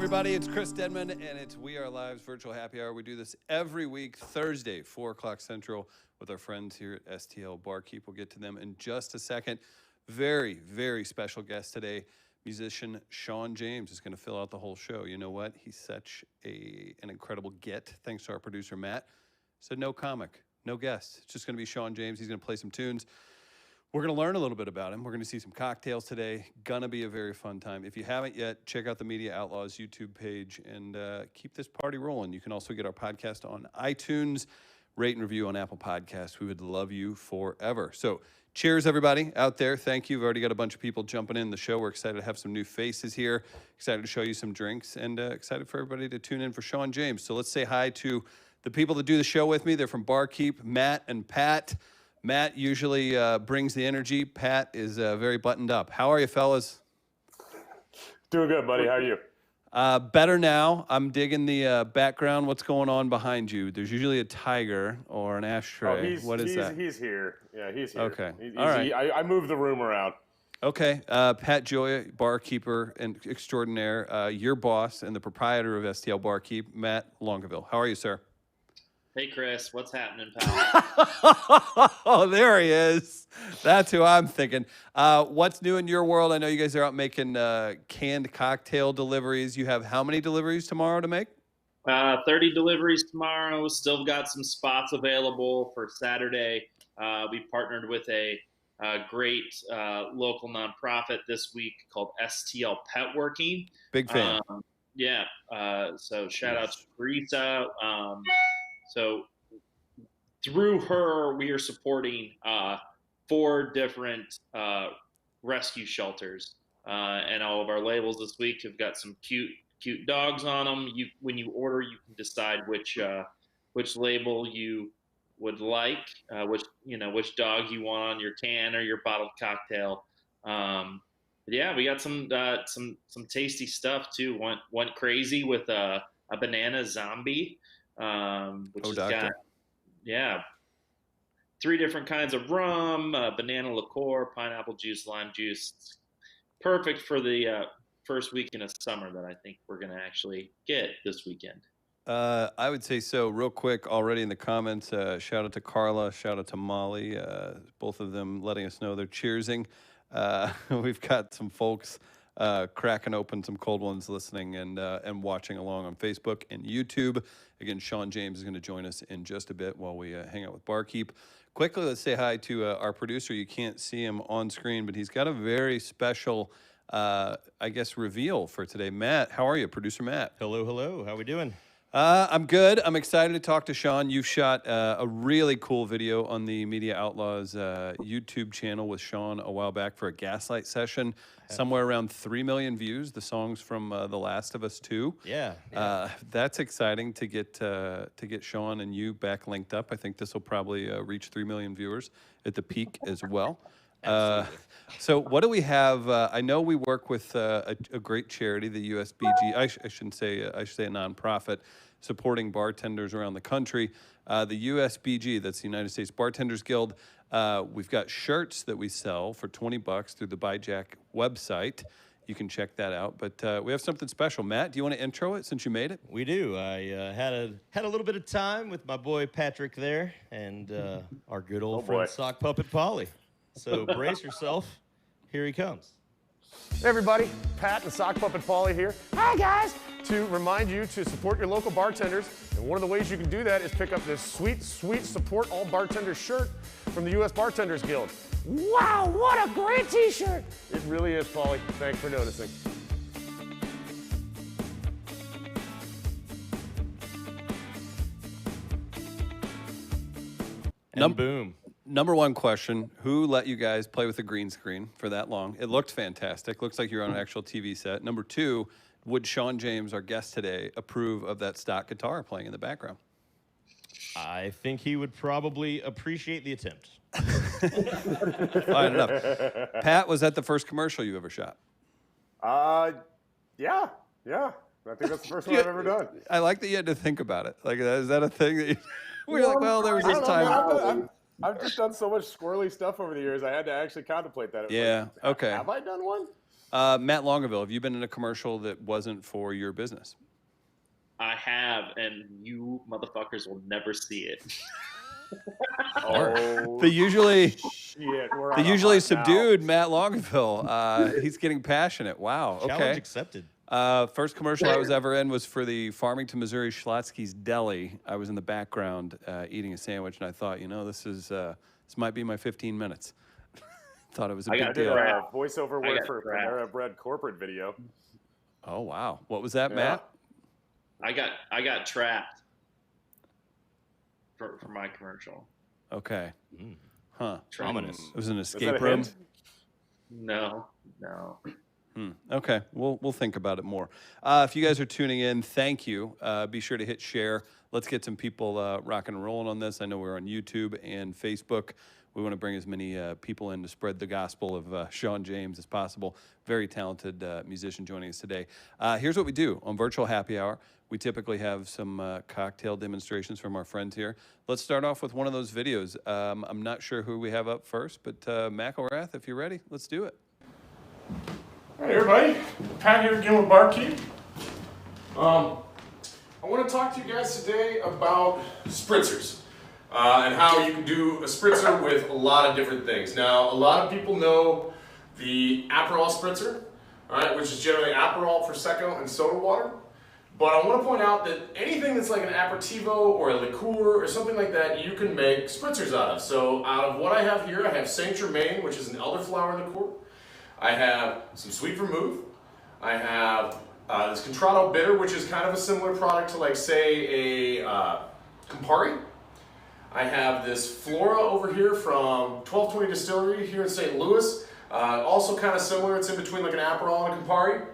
everybody. It's Chris Dedman, and it's We Are Live's Virtual Happy Hour. We do this every week, Thursday, 4 o'clock Central, with our friends here at STL Barkeep. We'll get to them in just a second. Very, very special guest today. Musician Shawn James is going to fill out the whole show. You know what? He's such an incredible get, thanks to our producer, Matt. Said no comic, no guest. It's just going to be Shawn James. He's going to play some tunes. We're going to learn a little bit about him. We're going to see some cocktails today. Gonna be a very fun time. If you haven't yet, check out the Media Outlaws YouTube page and keep this party rolling. You can also get our podcast on iTunes, rate and review on Apple Podcasts. We would love you forever. So cheers, everybody out there. Thank you. We've already got a bunch of people jumping in the show. We're excited to have some new faces here. Excited to show you some drinks and excited for everybody to tune in for Shawn James. So let's say hi to the people that do the show with me. They're from Barkeep, Matt and Pat. Matt usually brings the energy. Pat is very buttoned up. How are you, fellas? Doing good, buddy. How are you? Better now. I'm digging the background. What's going on behind you? There's usually a tiger or an ashtray. Oh, What is that? He's here. Yeah, he's here. Okay. All right. I moved the room around. Okay. Pat Joya, barkeeper and extraordinaire, your boss and the proprietor of STL Barkeep, Matt Longaville. How are you, sir? Hey, Chris, what's happening, pal? Oh, there he is. That's who I'm thinking. What's new in your world? I know you guys are out making canned cocktail deliveries. You have how many deliveries tomorrow to make? 30 deliveries tomorrow. Still got some spots available for Saturday. We partnered with a great local nonprofit this week called STL Pet Working. Big fan. So shout out to Teresa. So through her, we are supporting 4 different rescue shelters, and all of our labels this week have got some cute dogs on them. When you order, you can decide which label you would like, which dog you want on your can or your bottled cocktail. We got some tasty stuff too. Went crazy with a banana zombie. Which has got 3 different kinds of rum, banana liqueur, pineapple juice, lime juice. It's perfect for the first weekend of summer that I think we're going to actually get this weekend. I would say so. Real quick, already in the comments, shout out to Carla, shout out to Molly, both of them letting us know they're cheersing. We've got some folks cracking open some cold ones listening and watching along on Facebook and YouTube. Again, Shawn James is going to join us in just a bit while we hang out with Barkeep. Quickly, let's say hi to our producer. You can't see him on screen, but he's got a very special, reveal for today. Matt, how are you? Producer Matt. Hello, hello. How we doing? I'm good. I'm excited to talk to Shawn. You've shot a really cool video on the Media Outlaws YouTube channel with Shawn a while back for a Gaslight session. Somewhere around 3 million views. The songs from The Last of Us 2. Yeah. That's exciting to get Shawn and you back linked up. I think this will probably reach 3 million viewers at the peak as well. So what do we have? I know we work with a great charity, the USBG. I should say a nonprofit supporting bartenders around the country. The USBG, that's the United States Bartenders Guild. We've got shirts that we sell for $20 through the BuyJack website. You can check that out. But we have something special. Matt, do you want to intro it since you made it? We do. I had a little bit of time with my boy Patrick there and our good old friend Sock Puppet Polly. So brace yourself. Here he comes. Hey everybody, Pat and Sock Puppet Polly here. Hi guys! To remind you to support your local bartenders. And one of the ways you can do that is pick up this sweet, sweet Support All Bartenders shirt from the U.S. Bartenders Guild. Wow, what a great t-shirt! It really is, Polly. Thanks for noticing. And boom. Number one question, who let you guys play with a green screen for that long? It looked fantastic. Looks like you're on an actual TV set. Number 2, would Shawn James, our guest today, approve of that stock guitar playing in the background? I think he would probably appreciate the attempt. Fine enough. Pat, was that the first commercial you ever shot? Yeah. I think that's the first one I've ever done. I like that you had to think about it. Like, is that a thing that you... we were like, well, there was this time... I've just done so much squirrely stuff over the years. I had to actually contemplate that. Yeah. Okay. Have I done one? Matt Longaville, have you been in a commercial that wasn't for your business? I have, and you motherfuckers will never see it. Oh, The usually shit. We're the on a usually hunt subdued Matt Longaville. He's getting passionate. Wow. Challenge Okay. accepted. First commercial I was ever in was for the Farmington, Missouri Schlotsky's Deli. I was in the background eating a sandwich, and I thought, this might be my 15 minutes. Thought it was a big now. I did deal. a voiceover I work got for a trapped. Panera Bread corporate video. Oh wow, what was that, Yeah. Matt? I got trapped for my commercial. Okay. Huh. Ominous. It was an Is that escape a room. hint? No. Okay, we'll think about it more. If you guys are tuning in, thank you. Be sure to hit share. Let's get some people rocking and rolling on this. I know we're on YouTube and Facebook. We want to bring as many people in to spread the gospel of Shawn James as possible. Very talented musician joining us today. Here's what we do on Virtual Happy Hour. We typically have some cocktail demonstrations from our friends here. Let's start off with one of those videos. I'm not sure who we have up first, but McElrath, if you're ready, let's do it. Hey everybody, Pat here again with Barkeep. I want to talk to you guys today about spritzers and how you can do a spritzer with a lot of different things. Now, a lot of people know the Aperol spritzer, all right, which is generally Aperol, Prosecco, and soda water. But I want to point out that anything that's like an aperitivo or a liqueur or something like that, you can make spritzers out of. So out of what I have here, I have Saint Germain, which is an elderflower liqueur. I have some sweet vermouth. I have this Contratto bitter, which is kind of a similar product to, like, say, a Campari. I have this Flora over here from 1220 Distillery here in St. Louis. Also kind of similar. It's in between like an Aperol and a Campari.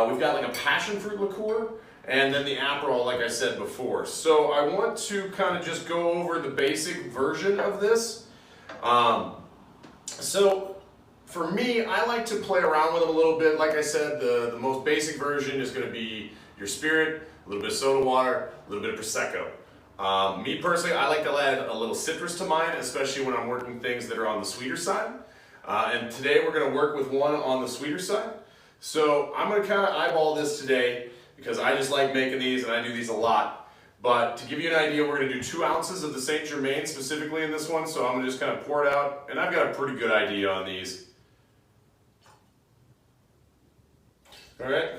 We've got like a passion fruit liqueur, and then the Aperol, like I said before. So I want to kind of just go over the basic version of this. So for me, I like to play around with them a little bit. Like I said, the most basic version is going to be your spirit, a little bit of soda water, a little bit of Prosecco. Me personally, I like to add a little citrus to mine, especially when I'm working things that are on the sweeter side. And today we're going to work with one on the sweeter side. So I'm going to kind of eyeball this today because I just like making these and I do these a lot. But to give you an idea, we're going to do 2 ounces of the Saint Germain specifically in this one. So I'm going to just kind of pour it out, and I've got a pretty good idea on these. All right.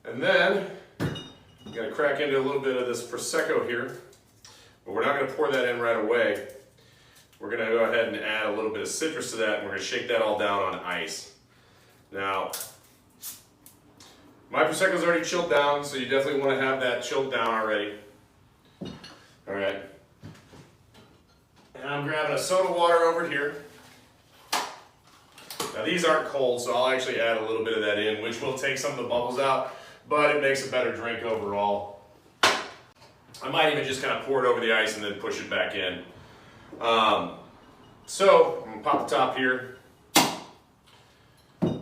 And then I'm going to crack into a little bit of this Prosecco here, but we're not going to pour that in right away. We're going to go ahead and add a little bit of citrus to that, and we're going to shake that all down on ice. Now, my Prosecco's already chilled down, so you definitely want to have that chilled down already. All right. And I'm grabbing a soda water over here. Now these aren't cold, so I'll actually add a little bit of that in, which will take some of the bubbles out, but it makes a better drink overall. I might even just kind of pour it over the ice and then push it back in. So I'm gonna pop the top here, and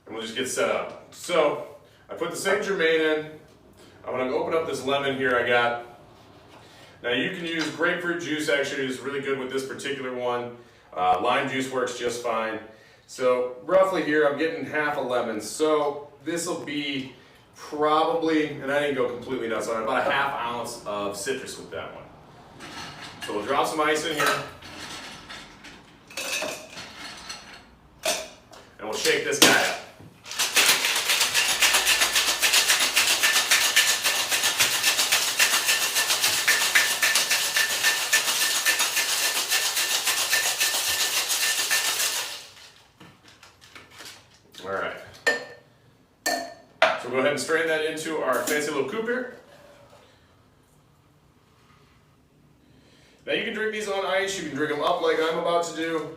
we'll just get set up. So I put the Saint Germain in. I'm gonna open up this lemon here I got. Now you can use grapefruit juice, actually is really good with this particular one. Lime juice works just fine. So roughly here I'm getting half a lemon. So this will be probably, and I didn't go completely nuts on it, about a ½ ounce of citrus with that one. So we'll drop some ice in here. And we'll shake this guy up. All right. So we'll go ahead and strain that into our fancy little coupe here. Now you can drink these on ice, you can drink them up like I'm about to do.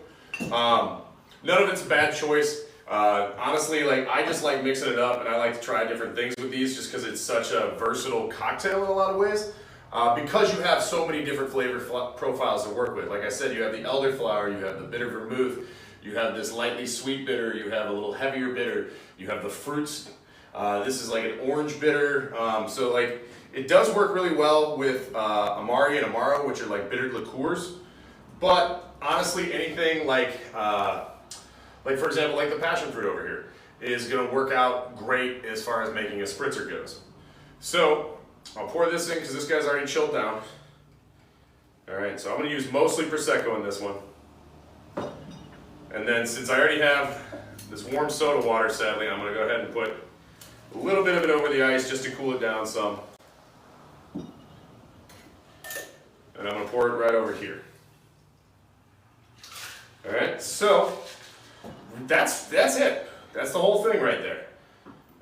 None of it's a bad choice. Honestly, like I just like mixing it up, and I like to try different things with these just because it's such a versatile cocktail in a lot of ways. Because you have so many different flavor profiles to work with. Like I said, you have the elderflower, you have the bitter vermouth, you have this lightly sweet bitter, you have a little heavier bitter, you have the fruits. This is like an orange bitter. So like it does work really well with Amari and Amaro, which are like bittered liqueurs. But honestly, anything like Like for example, like the passion fruit over here is going to work out great as far as making a spritzer goes. So I'll pour this in because this guy's already chilled down. All right, so I'm going to use mostly Prosecco in this one. And then since I already have this warm soda water, sadly, I'm going to go ahead and put a little bit of it over the ice just to cool it down some. And I'm going to pour it right over here. All right, so that's it. That's the whole thing right there.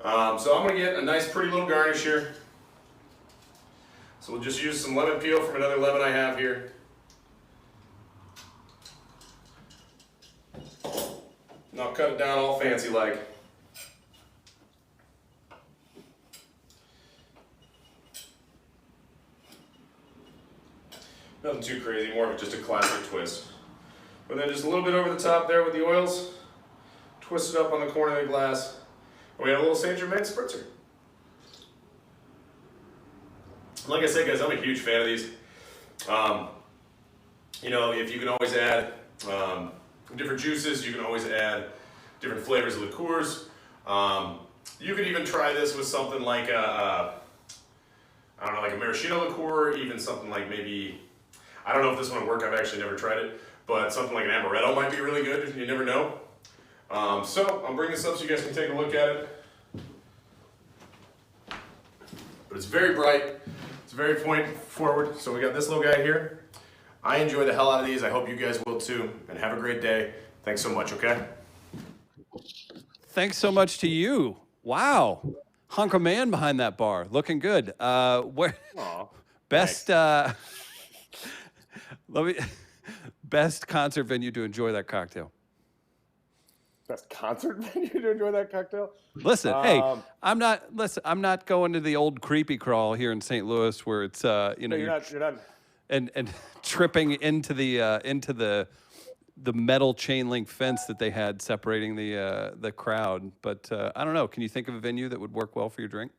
So I'm going to get a nice pretty little garnish here. So we'll just use some lemon peel from another lemon I have here. And I'll cut it down all fancy like. Nothing too crazy, more of just a classic twist. But then just a little bit over the top there with the oils. Twist it up on the corner of the glass. And we have a little Saint Germain spritzer. Like I said, guys, I'm a huge fan of these. You know, if you can always add different juices, you can always add different flavors of liqueurs. You could even try this with something like I don't know, like a maraschino liqueur, even something like maybe, I don't know if this one would work, I've actually never tried it, but something like an amaretto might be really good, you never know. So I'll bring this up so you guys can take a look at it. But it's very bright, it's very point forward. So we got this little guy here. I enjoy the hell out of these. I hope you guys will too. And have a great day. Thanks so much, okay? Thanks so much to you. Wow. Hunk of man behind that bar. Looking good. Where best best concert venue to enjoy that cocktail. Best concert venue to enjoy that cocktail? Listen, hey, I'm not going to the old creepy crawl here in St. Louis where it's you know, you're not and tripping into the metal chain link fence that they had separating the crowd. But I don't know. Can you think of a venue that would work well for your drink?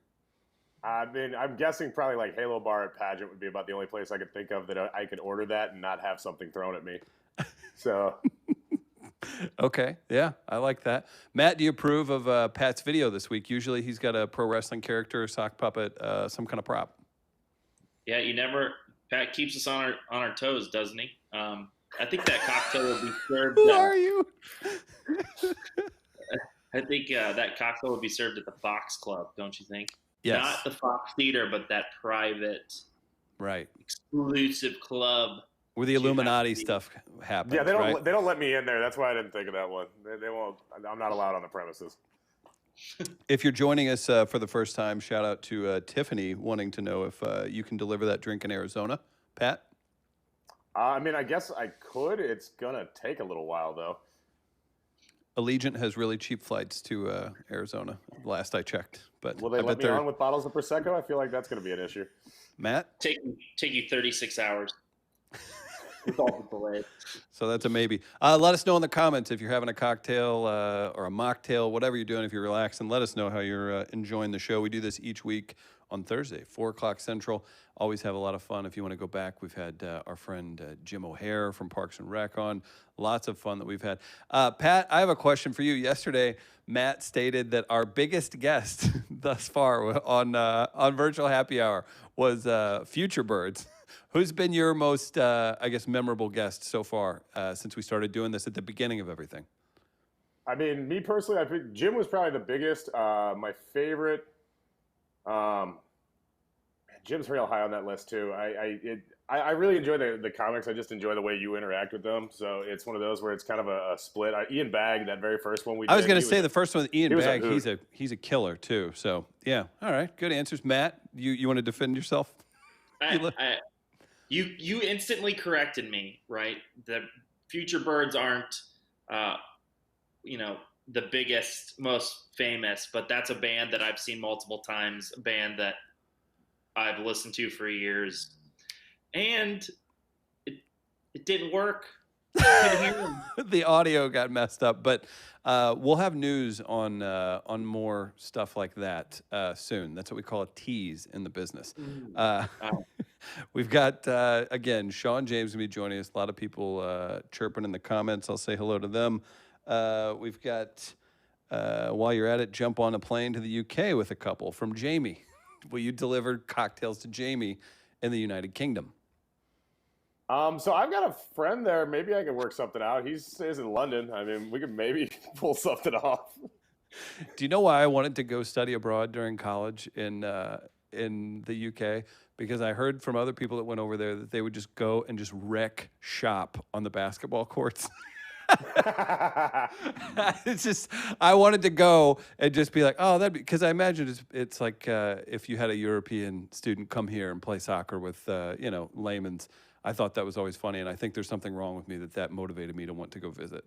I mean, I'm guessing probably like Halo Bar at Pageant would be about the only place I could think of that I could order that and not have something thrown at me. So. Okay, yeah, I like that. Matt, do you approve of Pat's video this week? Usually he's got a pro wrestling character, sock puppet, some kind of prop. Yeah, Pat keeps us on our toes, doesn't he? I think that cocktail will be served. Who are you? I think that cocktail will be served at the Fox Club, don't you think? Yes. Not the Fox Theater, but that private, right, exclusive club where the Illuminati stuff happens. Yeah, they right? don't let me in there. That's why I didn't think of that one. They won't. I'm not allowed on the premises. If you're joining us for the first time, shout out to Tiffany wanting to know if you can deliver that drink in Arizona. Pat? I mean, I guess I could. It's going to take a little while, though. Allegiant has really cheap flights to Arizona, last I checked. But will they let me on with bottles of Prosecco? I feel like that's going to be an issue. Matt? Take you 36 hours. With all the delays. So that's a maybe. Let us know in the comments if you're having a cocktail or a mocktail, whatever you're doing, if you're relaxing. Let us know how you're enjoying the show. We do this each week on Thursday, 4 o'clock Central. Always have a lot of fun. If you want to go back, we've had our friend Jim O'Hare from Parks and Rec on. Lots of fun that we've had. Pat, I have a question for you. Yesterday, Matt stated that our biggest guest thus far on Virtual Happy Hour was Future Birds. Who's been your most, I guess, memorable guest so far since we started doing this at the beginning of everything? I mean, me personally, I think Jim was probably the biggest. My favorite, Jim's real high on that list too. I really enjoy the comics. I just enjoy the way you interact with them. So it's one of those where it's kind of a split. Ian Bagg, that very first one we did. I was going to say the first one with Ian Bagg, a he's a killer too. So yeah, all right, good answers. Matt, you want to defend yourself? You instantly corrected me, right? The Future Birds aren't, the biggest, most famous, but that's a band that I've seen multiple times, a band that I've listened to for years, and it didn't work. The audio got messed up, but we'll have news on more stuff like that soon. That's what we call a tease in the business. We've got, again, Shawn James going to be joining us. A lot of people chirping in the comments. I'll say hello to them. We've got, while you're at it, jump on a plane to the UK with a couple from Jamie. Will you deliver cocktails to Jamie in the United Kingdom? So I've got a friend there. Maybe I can work something out. He stays in London. I mean, we could maybe pull something off. Do you know why I wanted to go study abroad during college in the UK? Because I heard from other people that went over there that they would just go and just wreck shop on the basketball courts. It's just, I wanted to go and just be like, oh, because I imagine it's like if you had a European student come here and play soccer with, layman's. I thought that was always funny, and I think there's something wrong with me that motivated me to want to go visit.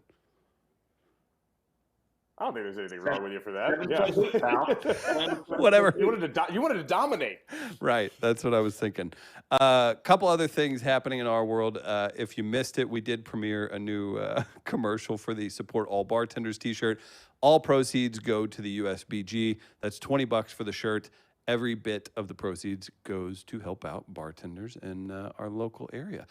I don't think there's anything wrong with you for that. Yeah. Whatever. You wanted to dominate. Right. That's what I was thinking. A couple other things happening in our world. If you missed it, we did premiere a new commercial for the Support All Bartenders t-shirt. All proceeds go to the USBG. That's $20 for the shirt. Every bit of the proceeds goes to help out bartenders in our local area.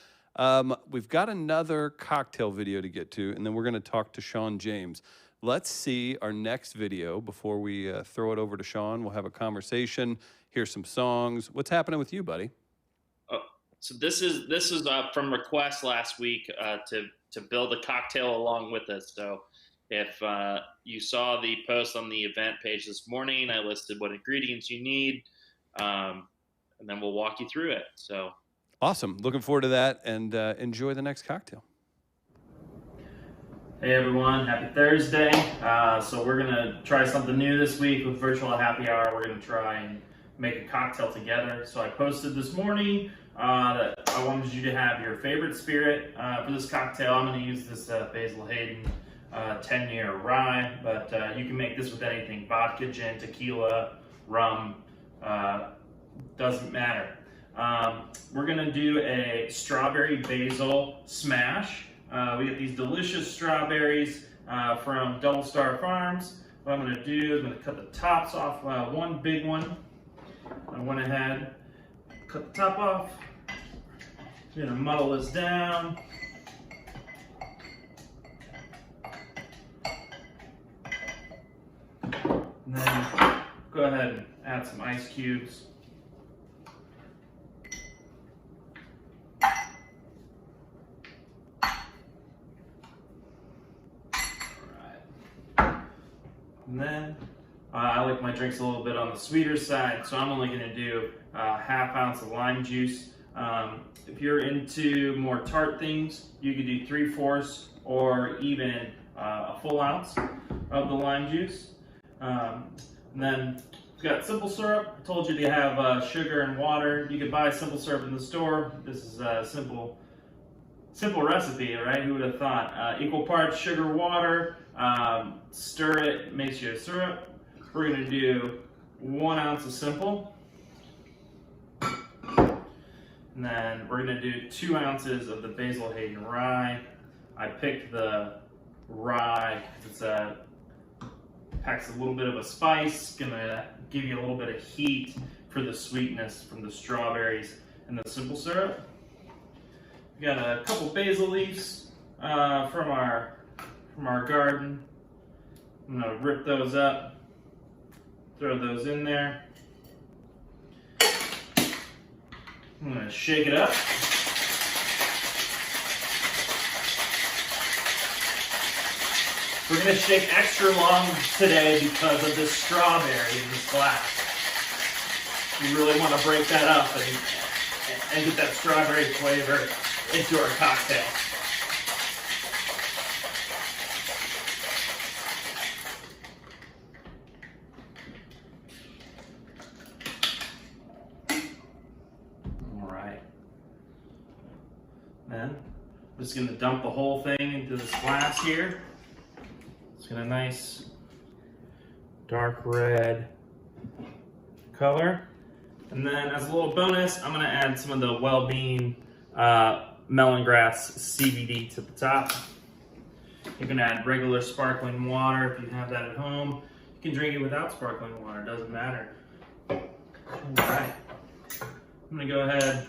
We've got another cocktail video to get to, and then we're going to talk to Shawn James. Let's see our next video before we throw it over to Shawn. We'll have a conversation, hear some songs. What's happening with you, buddy? So this is from request last week to build a cocktail along with us. So if you saw the post on the event page this morning, I listed what ingredients you need, and then we'll walk you through it. So awesome. Looking forward to that, and enjoy the next cocktail. Hey everyone, happy Thursday. So we're gonna try something new this week with Virtual Happy Hour. We're gonna try and make a cocktail together. So I posted this morning that I wanted you to have your favorite spirit for this cocktail. I'm gonna use this Basil Hayden 10-year rye, but you can make this with anything: vodka, gin, tequila, rum, doesn't matter. We're gonna do a strawberry basil smash. We get these delicious strawberries from Double Star Farms. What I'm going to do is I'm going to cut the tops off one big one. I went ahead, cut the top off. I'm going to muddle this down. And then go ahead and add some ice cubes. And then I like my drinks a little bit on the sweeter side, so I'm only going to do a ½ ounce of lime juice. If you're into more tart things, you could do 3/4 or even a full ounce of the lime juice. And then we've got simple syrup. I told you to have sugar and water. You could buy simple syrup in the store. This is a simple recipe, right? Who would have thought? Equal parts sugar, water. Stir it, makes you a syrup. We're going to do 1 ounce of simple. And then we're going to do 2 ounces of the Basil Hayden rye. I picked the rye because it packs a little bit of a spice, going to give you a little bit of heat for the sweetness from the strawberries and the simple syrup. We got a couple basil leaves from our garden. I'm gonna rip those up, throw those in there. I'm gonna shake it up. We're gonna shake extra long today because of this strawberry in this glass. We really want to break that up and get that strawberry flavor into our cocktail. Then I'm just going to dump the whole thing into this glass here. It's got a nice dark red color. And then as a little bonus, I'm going to add some of the Well-Being melon grass CBD to the top. You can add regular sparkling water if you have that at home. You can drink it without sparkling water, it doesn't matter. All right. I'm going to go ahead,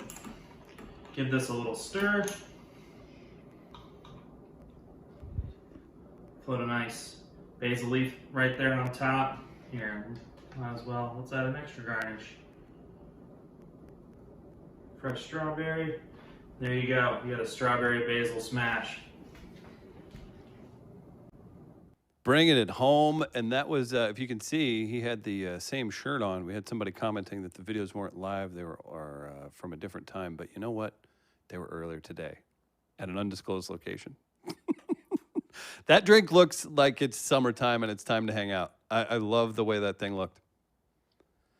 give this a little stir. Put a nice basil leaf right there on top. Here, might as well. Let's add an extra garnish. Fresh strawberry. There you go. You got a strawberry basil smash. Bringing it home, and that was, if you can see, he had the same shirt on. We had somebody commenting that the videos weren't live; they were from a different time. But you know what? They were earlier today, at an undisclosed location. That drink looks like it's summertime and it's time to hang out. I love the way that thing looked.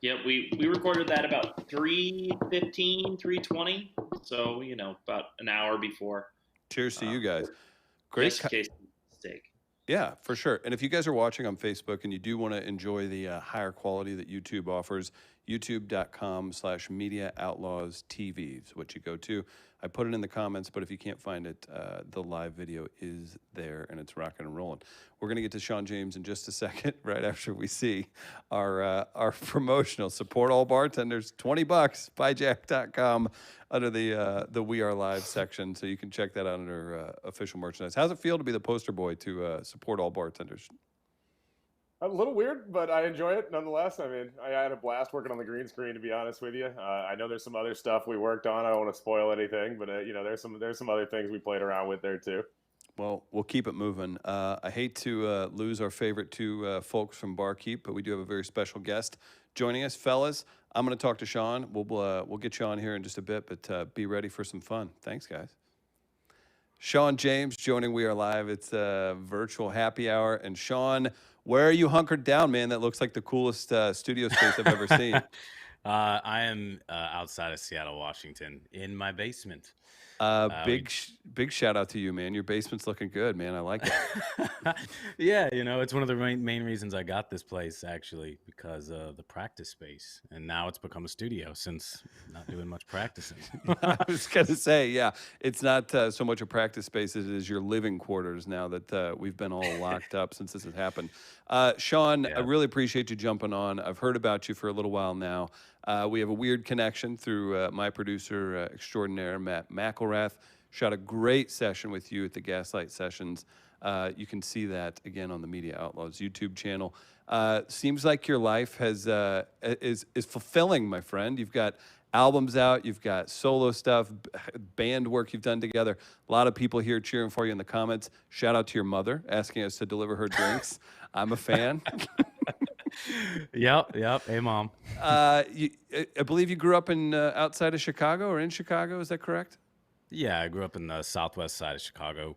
Yeah, we recorded that about 3:15, 3:20. So, about an hour before. Cheers to you guys. Great. Just in case mistake. Yeah, for sure. And if you guys are watching on Facebook and you do want to enjoy the higher quality that YouTube offers, youtube.com/Media Outlaws TV is what you go to. I put it in the comments, but if you can't find it, the live video is there and it's rocking and rolling. We're going to get to Shawn James in just a second, right after we see our promotional support all bartenders, $20, buyjack.com under the We Are Live section. So you can check that out under official merchandise. How's it feel to be the poster boy to support all bartenders? A little weird, but I enjoy it nonetheless. I mean, I had a blast working on the green screen, to be honest with you. I know there's some other stuff we worked on. I don't want to spoil anything, but there's some other things we played around with there too. Well, we'll keep it moving. I hate to lose our favorite two folks from Barkeep, but we do have a very special guest joining us, fellas. I'm going to talk to Shawn. We'll get you on here in just a bit, but be ready for some fun. Thanks, guys. Shawn James joining We Are Live. It's a virtual happy hour, and Shawn, where are you hunkered down, man? That looks like the coolest studio space I've ever seen. I am outside of Seattle, Washington, in my basement. Big shout out to you, man. Your basement's looking good, man. I like it. Yeah, it's one of the main reasons I got this place, actually, because of the practice space. And now it's become a studio since not doing much practicing. I was going to say, yeah, it's not so much a practice space as it is your living quarters now that we've been all locked up since this has happened. Shawn, Yeah. I really appreciate you jumping on. I've heard about you for a little while now. We have a weird connection through my producer extraordinaire, Matt McElrath. Shot a great session with you at the Gaslight Sessions. You can see that again on the Media Outlaws YouTube channel. Seems like your life is fulfilling, my friend. You've got albums out, you've got solo stuff, band work you've done together. A lot of people here cheering for you in the comments. Shout out to your mother asking us to deliver her drinks. I'm a fan. Yep. Hey, Mom. I believe you grew up in outside of Chicago or in Chicago. Is that correct? Yeah, I grew up in the southwest side of Chicago,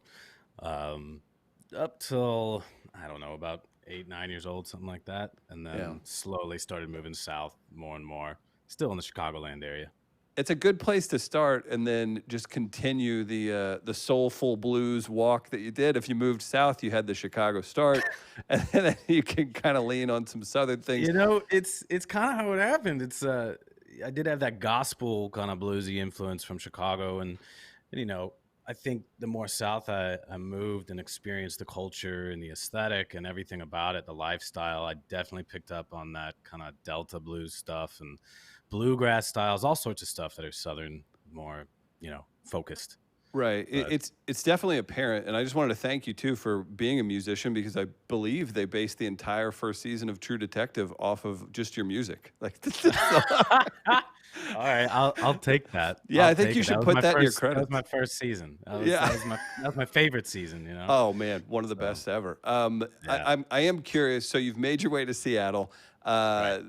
up till, I don't know, about 8, 9 years old, something like that. And then slowly started moving south more and more, still in the Chicagoland area. It's a good place to start, and then just continue the soulful blues walk that you did. If you moved south, you had the Chicago start, and then you can kind of lean on some southern things. It's kind of how it happened. It's I did have that gospel kind of bluesy influence from Chicago, and I think the more south I moved and experienced the culture and the aesthetic and everything about it, the lifestyle, I definitely picked up on that kind of Delta blues stuff and bluegrass styles, all sorts of stuff that are southern, more focused. Right. It's definitely apparent, and I just wanted to thank you too for being a musician, because I believe they based the entire first season of True Detective off of just your music. Like, all right, I'll take that. Yeah, I think you should put that in your credits. That was my first season. That was my favorite season. Oh man, one of the best ever. I am curious. So you've made your way to Seattle. Right.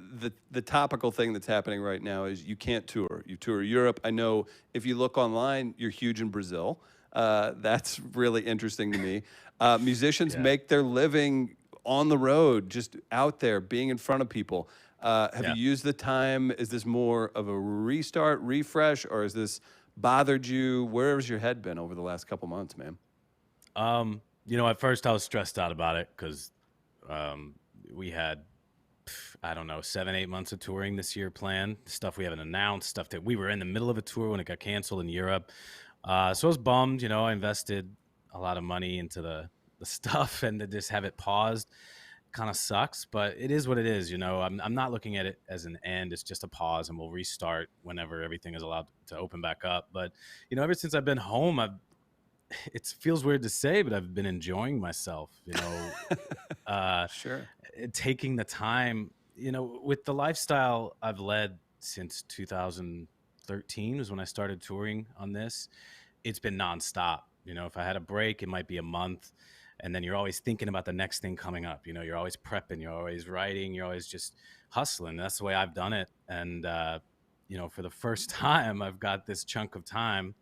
The topical thing that's happening right now is you can't tour. You tour Europe. I know if you look online, you're huge in Brazil. That's really interesting to me. Musicians make their living on the road, just out there, being in front of people. Have you used the time? Is this more of a restart, refresh, or has this bothered you? Where's your head been over the last couple months, man? At first I was stressed out about it because we had, I don't know, 7, 8 months of touring this year planned, stuff we haven't announced, stuff that we were in the middle of a tour when it got canceled in Europe. So I was bummed, I invested a lot of money into the stuff, and to just have it paused kind of sucks, but it is what it is. I'm not looking at it as an end. It's just a pause, and we'll restart whenever everything is allowed to open back up. But, ever since I've been home, it feels weird to say, but I've been enjoying myself, Sure. taking the time, with the lifestyle I've led since 2013 was when I started touring on this. It's been nonstop. If I had a break, it might be a month. And then you're always thinking about the next thing coming up. You're always prepping, you're always writing, you're always just hustling. That's the way I've done it. And, for the first time, I've got this chunk of time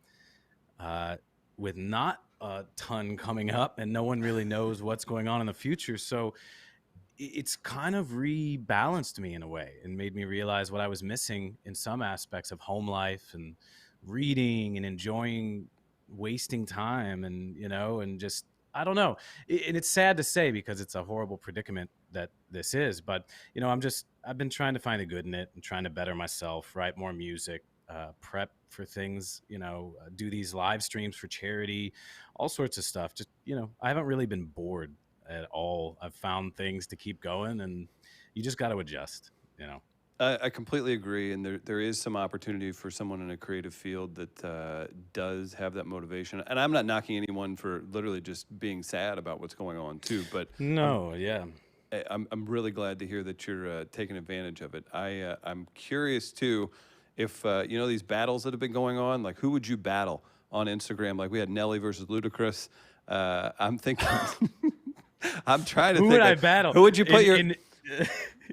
with not a ton coming up, and no one really knows what's going on in the future. So it's kind of rebalanced me in a way and made me realize what I was missing in some aspects of home life and reading and enjoying wasting time and just, I don't know. And it's sad to say because it's a horrible predicament that this is, but I've been trying to find the good in it and trying to better myself, write more music, prep for things, do these live streams for charity, all sorts of stuff. Just, I haven't really been bored at all. I've found things to keep going, and you just got to adjust. I completely agree, and there is some opportunity for someone in a creative field that does have that motivation. And I'm not knocking anyone for literally just being sad about what's going on too, but No, yeah. I'm really glad to hear that you're taking advantage of it. I'm curious too, if these battles that have been going on, like who would you battle on Instagram? Like we had Nelly versus Ludacris. I'm thinking, I'm trying to Who think. would I Like, battle? who would you put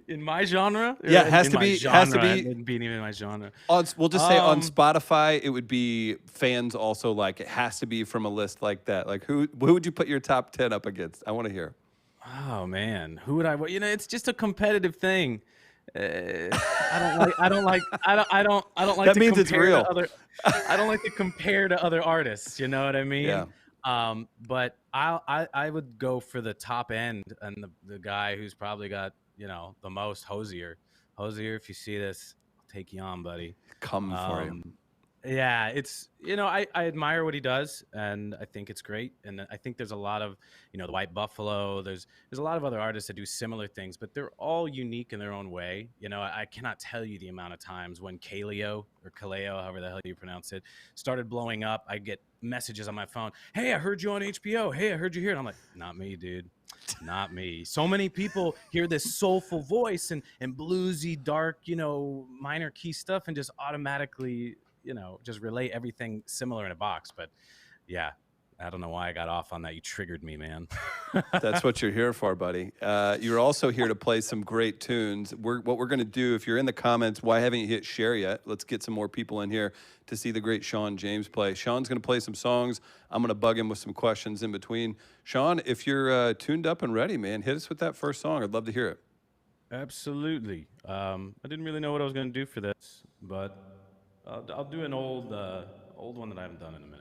in my genre? Yeah, it has In to my be- genre, has to be- It being even my genre. We'll just say on Um, Spotify, it would be fans also like it has to be from a list like that. Like who would you put your top 10 up against? I want to hear. Oh man, who would I? It's just a competitive thing. I don't like That to means it's compare real. to other. I don't like to compare to other artists. You know what I mean? Yeah. But I would go for the top end and the guy who's probably got the most Hosier. Hosier, if you see this, I'll take you on, buddy. Come for you. Yeah, it's I admire what he does, and I think it's great. And I think there's a lot of the White Buffalo. There's a lot of other artists that do similar things, but they're all unique in their own way. I cannot tell you the amount of times when Kaleo or Kaleo, however the hell you pronounce it, started blowing up. I get messages on my phone. Hey, I heard you on HBO. Hey, I heard you here. And I'm like, not me, dude. Not me. So many people hear this soulful voice and bluesy, dark, minor key stuff and just automatically just relate everything similar in a box. But yeah, I don't know why I got off on that. You triggered me, man. That's what you're here for, buddy. You're also here to play some great tunes. What we're going to do, if you're in the comments, why haven't you hit share yet? Let's get some more people in here to see the great Shawn James play. Shawn's going to play some songs. I'm going to bug him with some questions in between. Shawn, if you're tuned up and ready, man, hit us with that first song. I'd love to hear it. Absolutely. I didn't really know what I was going to do for this, but I'll do an old one that I haven't done in a minute.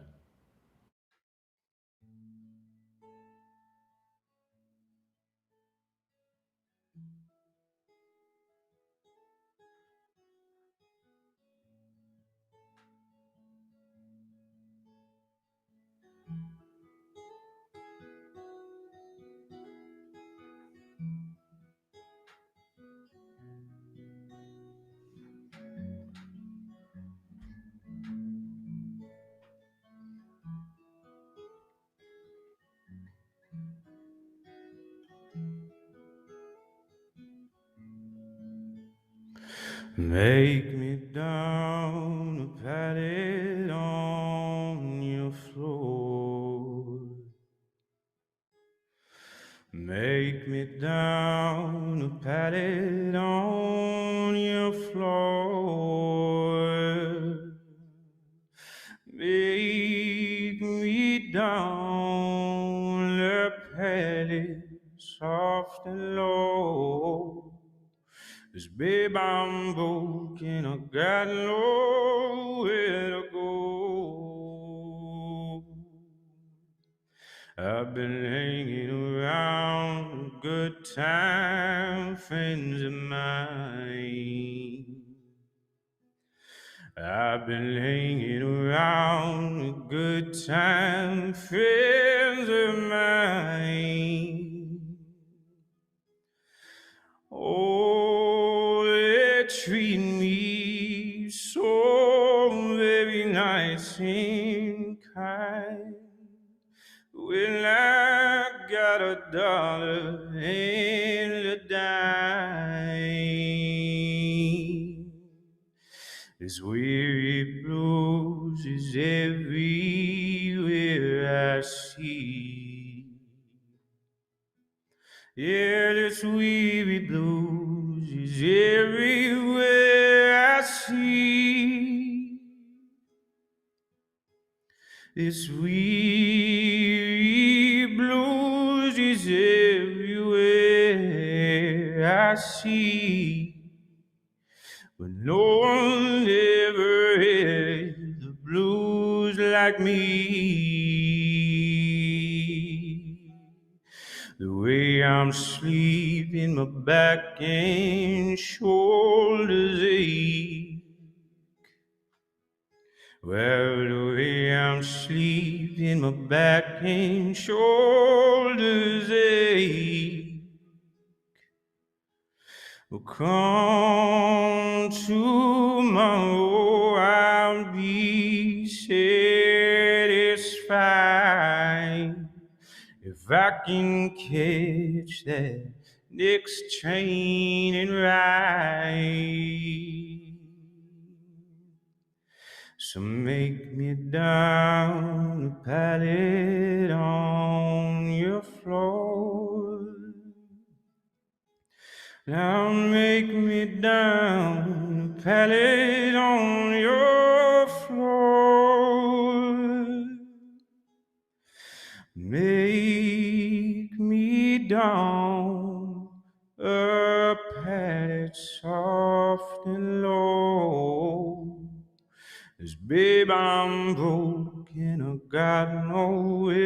Make me down a patted on your floor. Make me down a patted on your floor. Make me down a patted soft and low. 'Cause babe, I'm broken, I got nowhere to go. I've been hanging around good time friends of mine. I've been hanging around good time friends of mine. Oh, they treat me so very nice and kind. When I got a dollar and a dime. This weary blues is everywhere I see. Yeah, this weary blues is everywhere I see. This weary blues is everywhere I see. But no one ever had the blues like me. The way I'm sleeping, my back and shoulders ache. Well, the way I'm sleeping, my back and shoulders ache. Well, come tomorrow, I'll be satisfied if I can catch that next train and ride. So make me down a pallet on your floor. Now make me down a pallet on your floor. Make me down a pallet soft and low. 'Cause babe, I'm broken, I got nowhere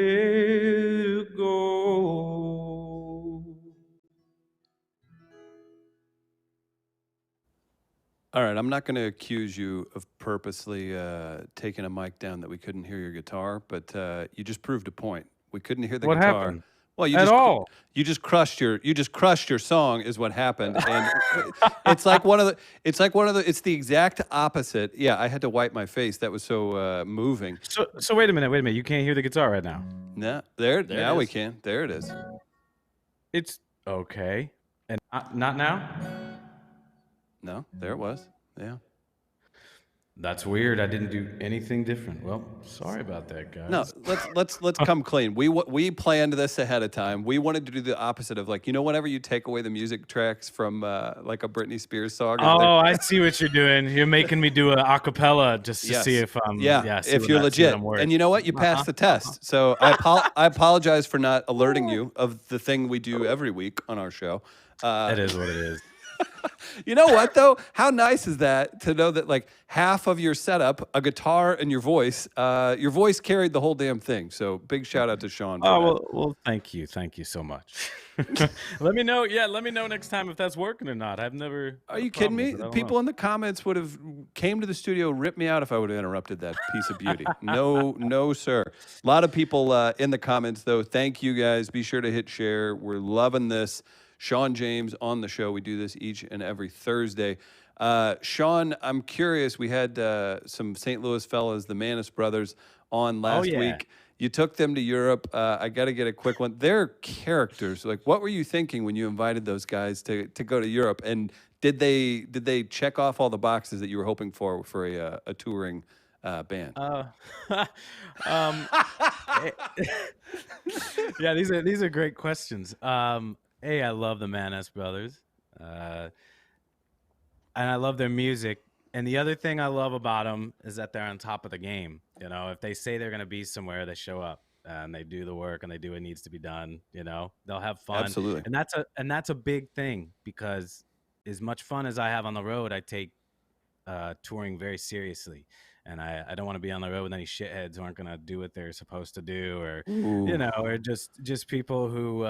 to go. All right, I'm not going to accuse you of purposely taking a mic down that we couldn't hear your guitar, but you just proved a point. We couldn't hear the What guitar. happened? Well, At all? you just crushed your song is what happened, and it's it's the exact opposite. Yeah, I had to wipe my face. That was so moving. So wait a minute. You can't hear the guitar right now. No, There now it we is. can. There it is. It's okay, and not now. No, there it was. Yeah. That's weird. I didn't do anything different. Well, sorry about that, guys. No, let's come clean. We planned this ahead of time. We wanted to do the opposite of, like, whenever you take away the music tracks from like a Britney Spears song. Oh, I see what you're doing. You're making me do a acapella just to see if I'm if you're legit. And you know what? You passed the test. So I apologize for not alerting you of the thing we do every week on our show. That is what it is. You know what, though? How nice is that to know that, like, half of your setup, a guitar and your voice carried the whole damn thing. So big shout out to Shawn. Well, thank you so much. Let me know. Yeah, let me know next time if that's working or not. I've never. Are you kidding me? People in the comments would have came to the studio, ripped me out if I would have interrupted that piece of beauty. No, sir. A lot of people in the comments, though. Thank you, guys. Be sure to hit share. We're loving this. Shawn James on the show. We do this each and every Thursday. Shawn, I'm curious. We had some St. Louis fellas, the Manis brothers, on last week. You took them to Europe. I got to get a quick one. They're characters. Like, what were you thinking when you invited those guys to go to Europe? And did they check off all the boxes that you were hoping for a touring band? Yeah, these are great questions. Hey, I love the Manis brothers, and I love their music. And the other thing I love about them is that they're on top of the game. If they say they're going to be somewhere, they show up and they do the work and they do what needs to be done. They'll have fun. Absolutely. And that's a big thing, because as much fun as I have on the road, I take touring very seriously. And I don't want to be on the road with any shitheads who aren't going to do what they're supposed to do, or or just people who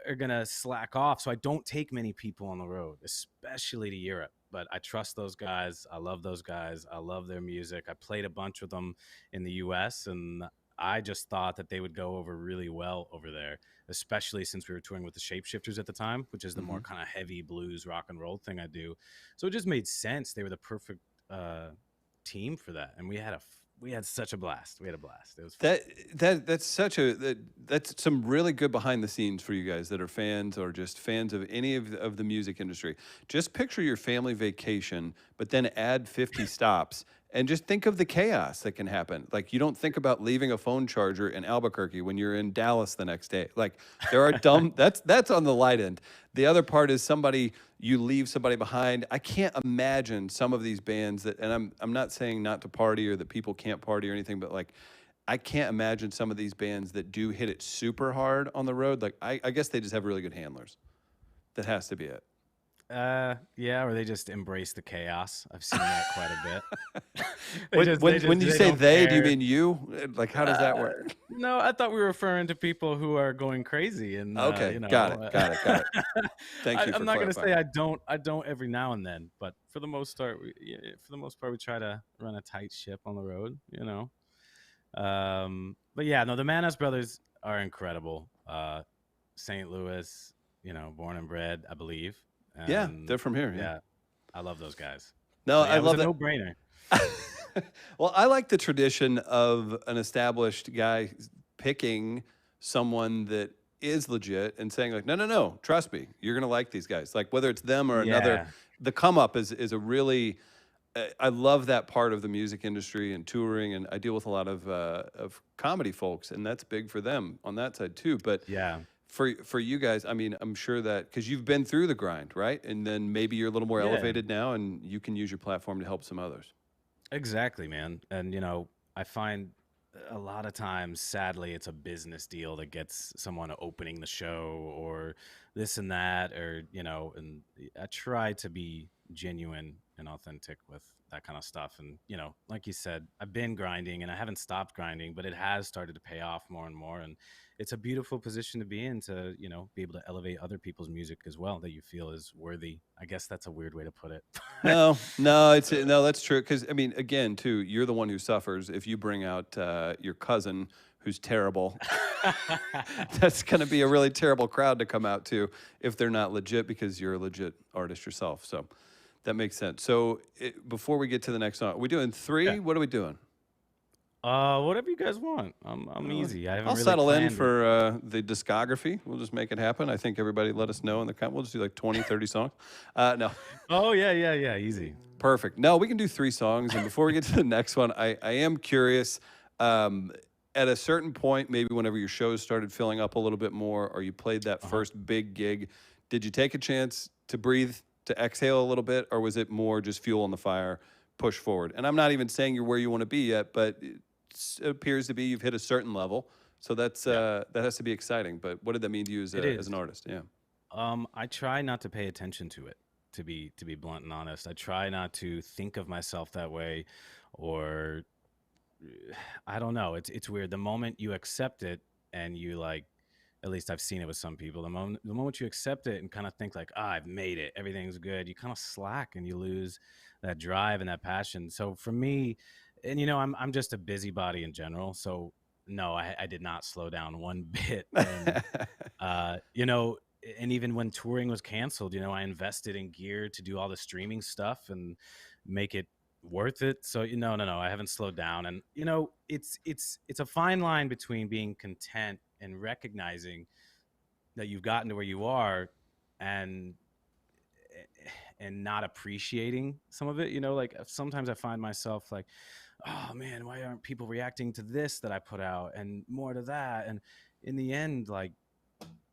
are going to slack off. So I don't take many people on the road, especially to Europe. But I trust those guys. I love those guys. I love their music. I played a bunch with them in the U.S., and I just thought that they would go over really well over there, especially since we were touring with the Shapeshifters at the time, which is the more kind of heavy blues rock and roll thing I do. So it just made sense. They were the perfect team for that. And we had we had such a blast. We had a blast. It was fun. That's some really good behind the scenes for you guys that are fans or just fans of any of the music industry. Just picture your family vacation, but then add 50 stops and just think of the chaos that can happen. Like you don't think about leaving a phone charger in Albuquerque when you're in Dallas the next day. Like there are dumb that's on the light end. The other part is you leave somebody behind. I can't imagine some of these bands that, and I'm not saying not to party or that people can't party or anything, but like I can't imagine some of these bands that do hit it super hard on the road. Like I guess they just have really good handlers. That has to be it. Yeah, or they just embrace the chaos. I've seen that quite a bit. When you say they, do you mean you? Like, how does that work? No, I thought we were referring to people who are going crazy. And okay, got it. Thank you. I'm not going to say I don't every now and then, but for the most part, we try to run a tight ship on the road. But yeah, no, the Manas brothers are incredible. St. Louis, born and bred, I believe. Yeah, they're from here. Yeah, I love those guys. No, yeah, I love that. No-brainer. Well, I like the tradition of an established guy picking someone that is legit and saying like, no, trust me, you're gonna like these guys. Like whether it's them or another, the come up is a really. I love that part of the music industry and touring, and I deal with a lot of comedy folks, and that's big for them on that side too. But yeah. For you guys, I mean, I'm sure that because you've been through the grind, right? And then maybe you're a little more elevated now, and you can use your platform to help some others. Exactly, man. And I find a lot of times, sadly, it's a business deal that gets someone opening the show or this and that, or And I try to be genuine and authentic with that kind of stuff. And like you said, I've been grinding and I haven't stopped grinding, but it has started to pay off more and more. And it's a beautiful position to be in to, be able to elevate other people's music as well that you feel is worthy. I guess that's a weird way to put it. No, that's true. Because I mean, again, too, you're the one who suffers if you bring out your cousin who's terrible. That's going to be a really terrible crowd to come out to if they're not legit because you're a legit artist yourself. So that makes sense. So before we get to the next song, are we doing 3? Yeah. What are we doing? Whatever you guys want. I'm easy. I'll settle in for the discography. We'll just make it happen. I think everybody let us know in the comments. We'll just do like 20, 30 songs. No. Oh, yeah. Easy. Perfect. No, we can do 3 songs. And before we get to the next one, I am curious, at a certain point, maybe whenever your shows started filling up a little bit more or you played that first big gig, did you take a chance to breathe, to exhale a little bit, or was it more just fuel on the fire, push forward? And I'm not even saying you're where you want to be yet, but it appears to be you've hit a certain level. So that's that has to be exciting. But what did that mean to you as an artist? Yeah. I try not to pay attention to it, to be blunt and honest. I try not to think of myself that way, or I don't know. It's weird. The moment you accept it and you like, at least I've seen it with some people, the moment you accept it and kind of think like, I've made it, everything's good, you kind of slack and you lose that drive and that passion. So for me, and I'm just a busybody in general. So no, I did not slow down one bit. And, and even when touring was canceled, I invested in gear to do all the streaming stuff and make it worth it. So no, I haven't slowed down. And it's a fine line between being content and recognizing that you've gotten to where you are and not appreciating some of it. Like sometimes I find myself like, oh man, why aren't people reacting to this that I put out and more to that? And in the end, like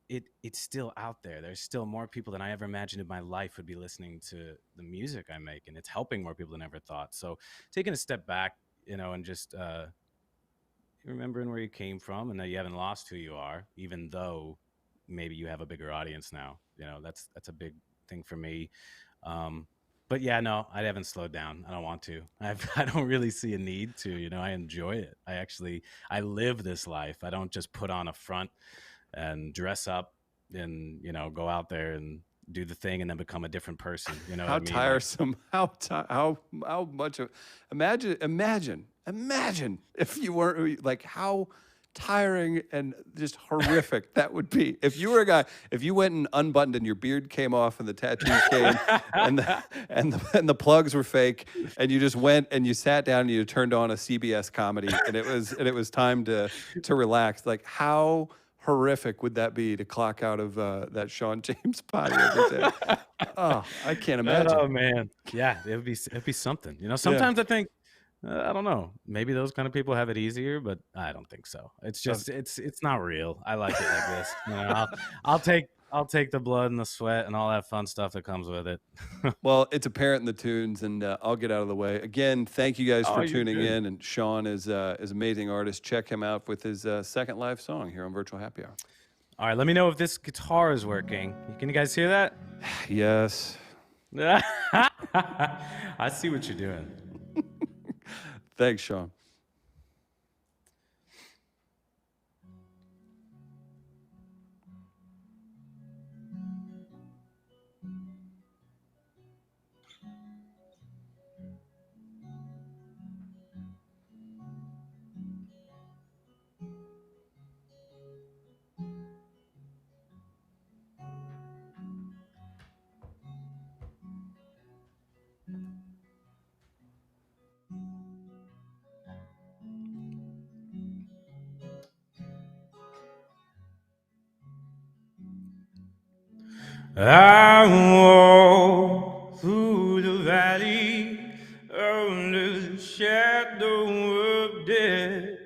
it's still out there. There's still more people than I ever imagined in my life would be listening to the music I make, and it's helping more people than I ever thought. So taking a step back, and just remembering where you came from and that you haven't lost who you are, even though maybe you have a bigger audience now. That's a big thing for me. But yeah, no, I haven't slowed down. I don't want to. I don't really see a need to. I enjoy it. I live this life. I don't just put on a front and dress up and go out there and do the thing and then become a different person. How what I mean? Tiresome. How much of imagine if you weren't like how tiring and just horrific that would be. If you were a guy, if you went and unbuttoned and your beard came off and the tattoos came and the plugs were fake, and you just went and you sat down and you turned on a CBS comedy and it was time to relax. Like, how horrific would that be to clock out of that Shawn James body every day? Oh, I can't imagine. Oh man, yeah, it'd be something. You know, sometimes I think I don't know. Maybe those kind of people have it easier, but I don't think so. It's just it's not real. I like it like this. You know, I'll take the blood and the sweat and all that fun stuff that comes with it. Well, it's apparent in the tunes, and I'll get out of the way. Again, thank you guys for tuning good. in. And Shawn is an amazing artist. Check him out with his second live song here on Virtual Happy Hour. All right, let me know if this guitar is working. Can you guys hear that? Yes. I see what you're doing. Thanks, Shawn. I walk through the valley under the shadow of death,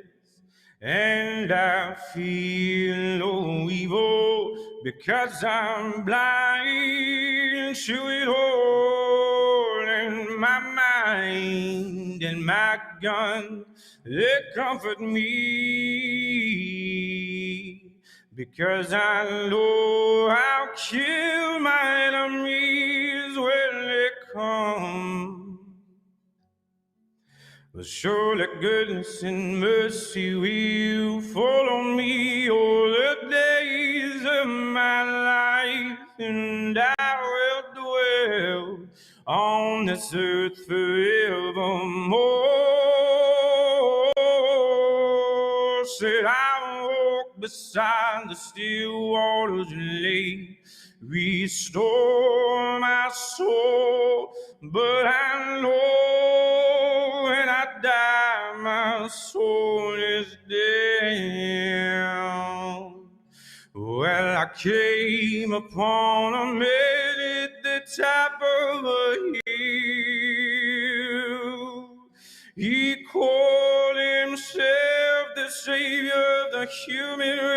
and I feel no evil because I'm blind to it all. And my mind and my gun, they comfort me. Because I know I'll kill my enemies when they come. But surely goodness and mercy will follow me all the days of my life, and I will dwell on this earth forevermore. Said I walk beside the still waters and lay, restore my soul. But I know when I die, my soul is down. Well, I came upon a man at the top of a hill. He called himself the savior of the human race.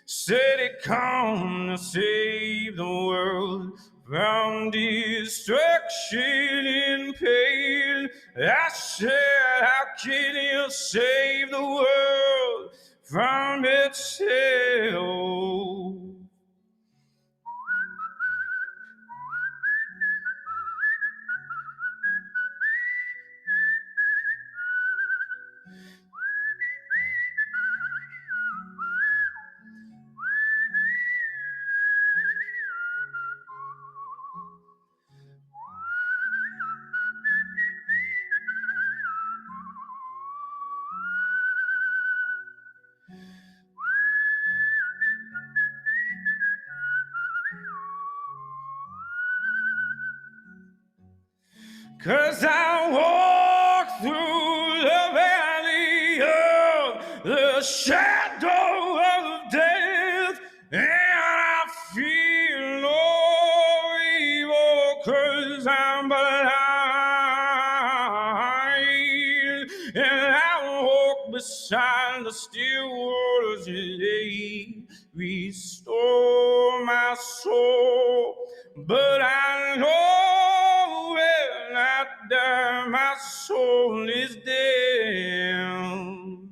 Said he come to save the world from destruction and pain. I said, how can you save the world from itself? Cause I walk through the valley of the shadow of death, and I feel no evil, cause I'm blind. And I walk beside the still waters and they restore my soul. But I know when I die, my soul is down.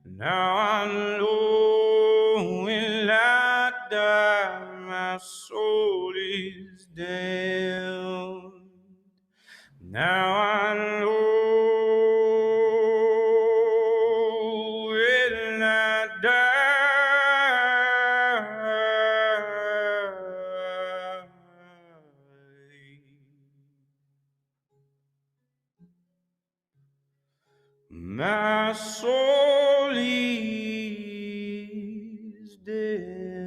Now I know when I die, my soul is down. Now I know when I die. My soul is damned.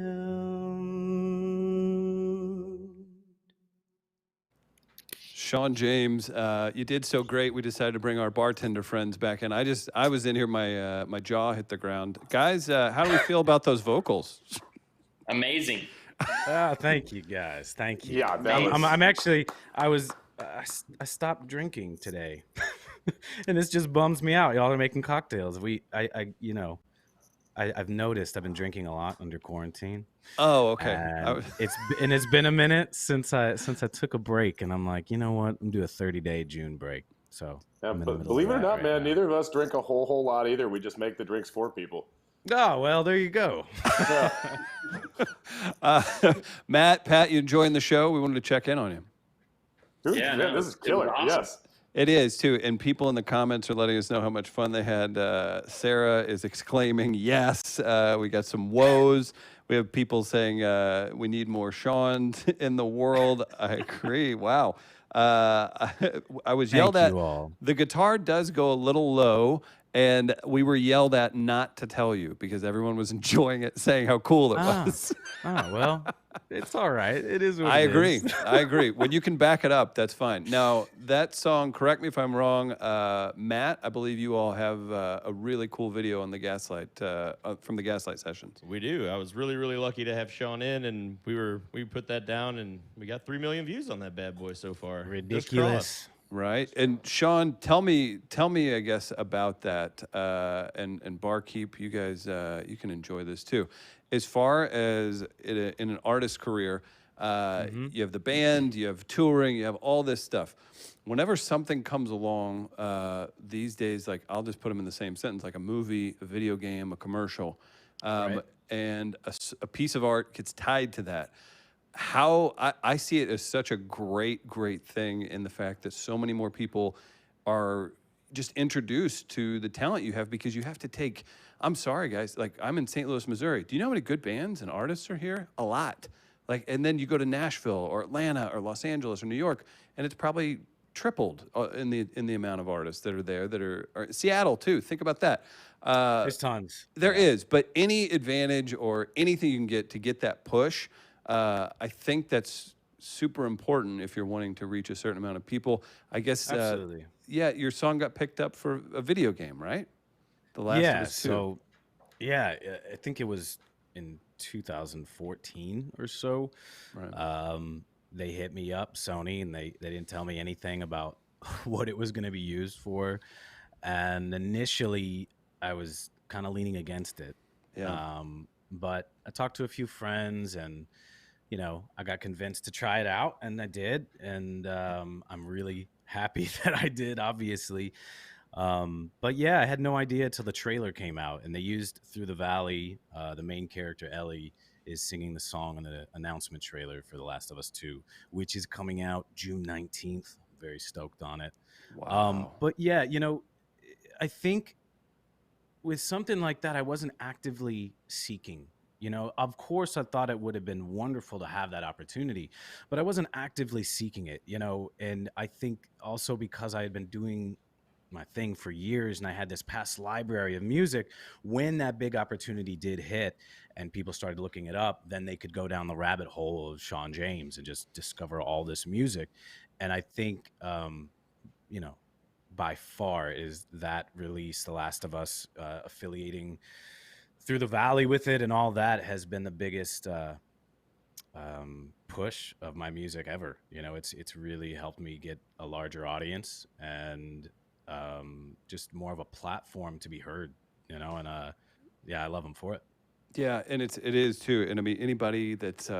Shawn James, you did so great. We decided to bring our bartender friends back in. I was in here, my jaw hit the ground. Guys, how do we feel about those vocals? Amazing. Thank you guys. Thank you. Yeah, that was. I'm actually. I stopped drinking today, and this just bums me out. Y'all are making cocktails. I've noticed I've been drinking a lot under quarantine. Oh, okay. And it's been a minute since I took a break, and I'm like, you know what? I'm gonna do a 30-day June break. So Yeah, I'm in the but middle believe it of or that not, right man, now. neither of us drink a whole lot either. We just make the drinks for people. Oh well, there you go. Matt, Pat, you enjoying the show? We wanted to check in on you. Dude, Yeah, man, no, this is it was killer. awesome. Yes. It is too, and people in the comments are letting us know how much fun they had. Sarah is exclaiming, "Yes!" We got some woes. We have people saying we need more Shawns in the world. I agree. Wow. I was yelled Thank at. you all. The guitar does go a little low, and we were yelled at not to tell you because everyone was enjoying it, saying how cool it was. Oh well, it's all right. It is what I it agree. is. I agree. When you can back it up, that's fine. Now, that song, correct me if I'm wrong, Matt, I believe you all have a really cool video on the Gaslight, from the Gaslight sessions. We do. I was really, really lucky to have Shawn in, and we put that down, and we got 3 million views on that bad boy so far. Just Ridiculous. Right. And Shawn, tell me, I guess, about that. And Barkeep, you guys, you can enjoy this too. As far as in an artist's career, you have the band, you have touring, you have all this stuff. Whenever something comes along these days, like I'll just put them in the same sentence, like a movie, a video game, a commercial, and a piece of art gets tied to that. How I see it as such a great thing in the fact that so many more people are just introduced to the talent you have, because you have to take, I'm sorry guys, like I'm in St. Louis, Missouri. Do you know how many good bands and artists are here? A lot. Like, and then you go to Nashville or Atlanta or Los Angeles or New York, and it's probably tripled in the amount of artists that are there, or Seattle too. Think about that. There's tons. There is, but any advantage or anything you can get to get that push, I think that's super important if you're wanting to reach a certain amount of people. I guess, Absolutely. yeah, your song got picked up for a video game, right? The Last of Us 2. So yeah, I think it was in 2014 or so. Right. They hit me up, Sony, and they didn't tell me anything about what it was going to be used for. And initially, I was kind of leaning against it. Yeah. But I talked to a few friends, and I got convinced to try it out, and I did. And I'm really happy that I did, obviously. But yeah, I had no idea till the trailer came out, and they used Through the Valley. The main character, Ellie, is singing the song in the announcement trailer for The Last of Us 2, which is coming out June 19th. Very stoked on it. Wow. But yeah, I think with something like that, I wasn't actively seeking. Of course, I thought it would have been wonderful to have that opportunity, but I wasn't actively seeking it, and I think also because I had been doing my thing for years and I had this past library of music, when that big opportunity did hit and people started looking it up, then they could go down the rabbit hole of Shawn James and just discover all this music. And I think, by far is that release, The Last of Us, affiliating Through the Valley with it and all that, has been the biggest push of my music ever. It's really helped me get a larger audience and just more of a platform to be heard, and yeah, I love them for it. Yeah, and it is too. And I mean, anybody that's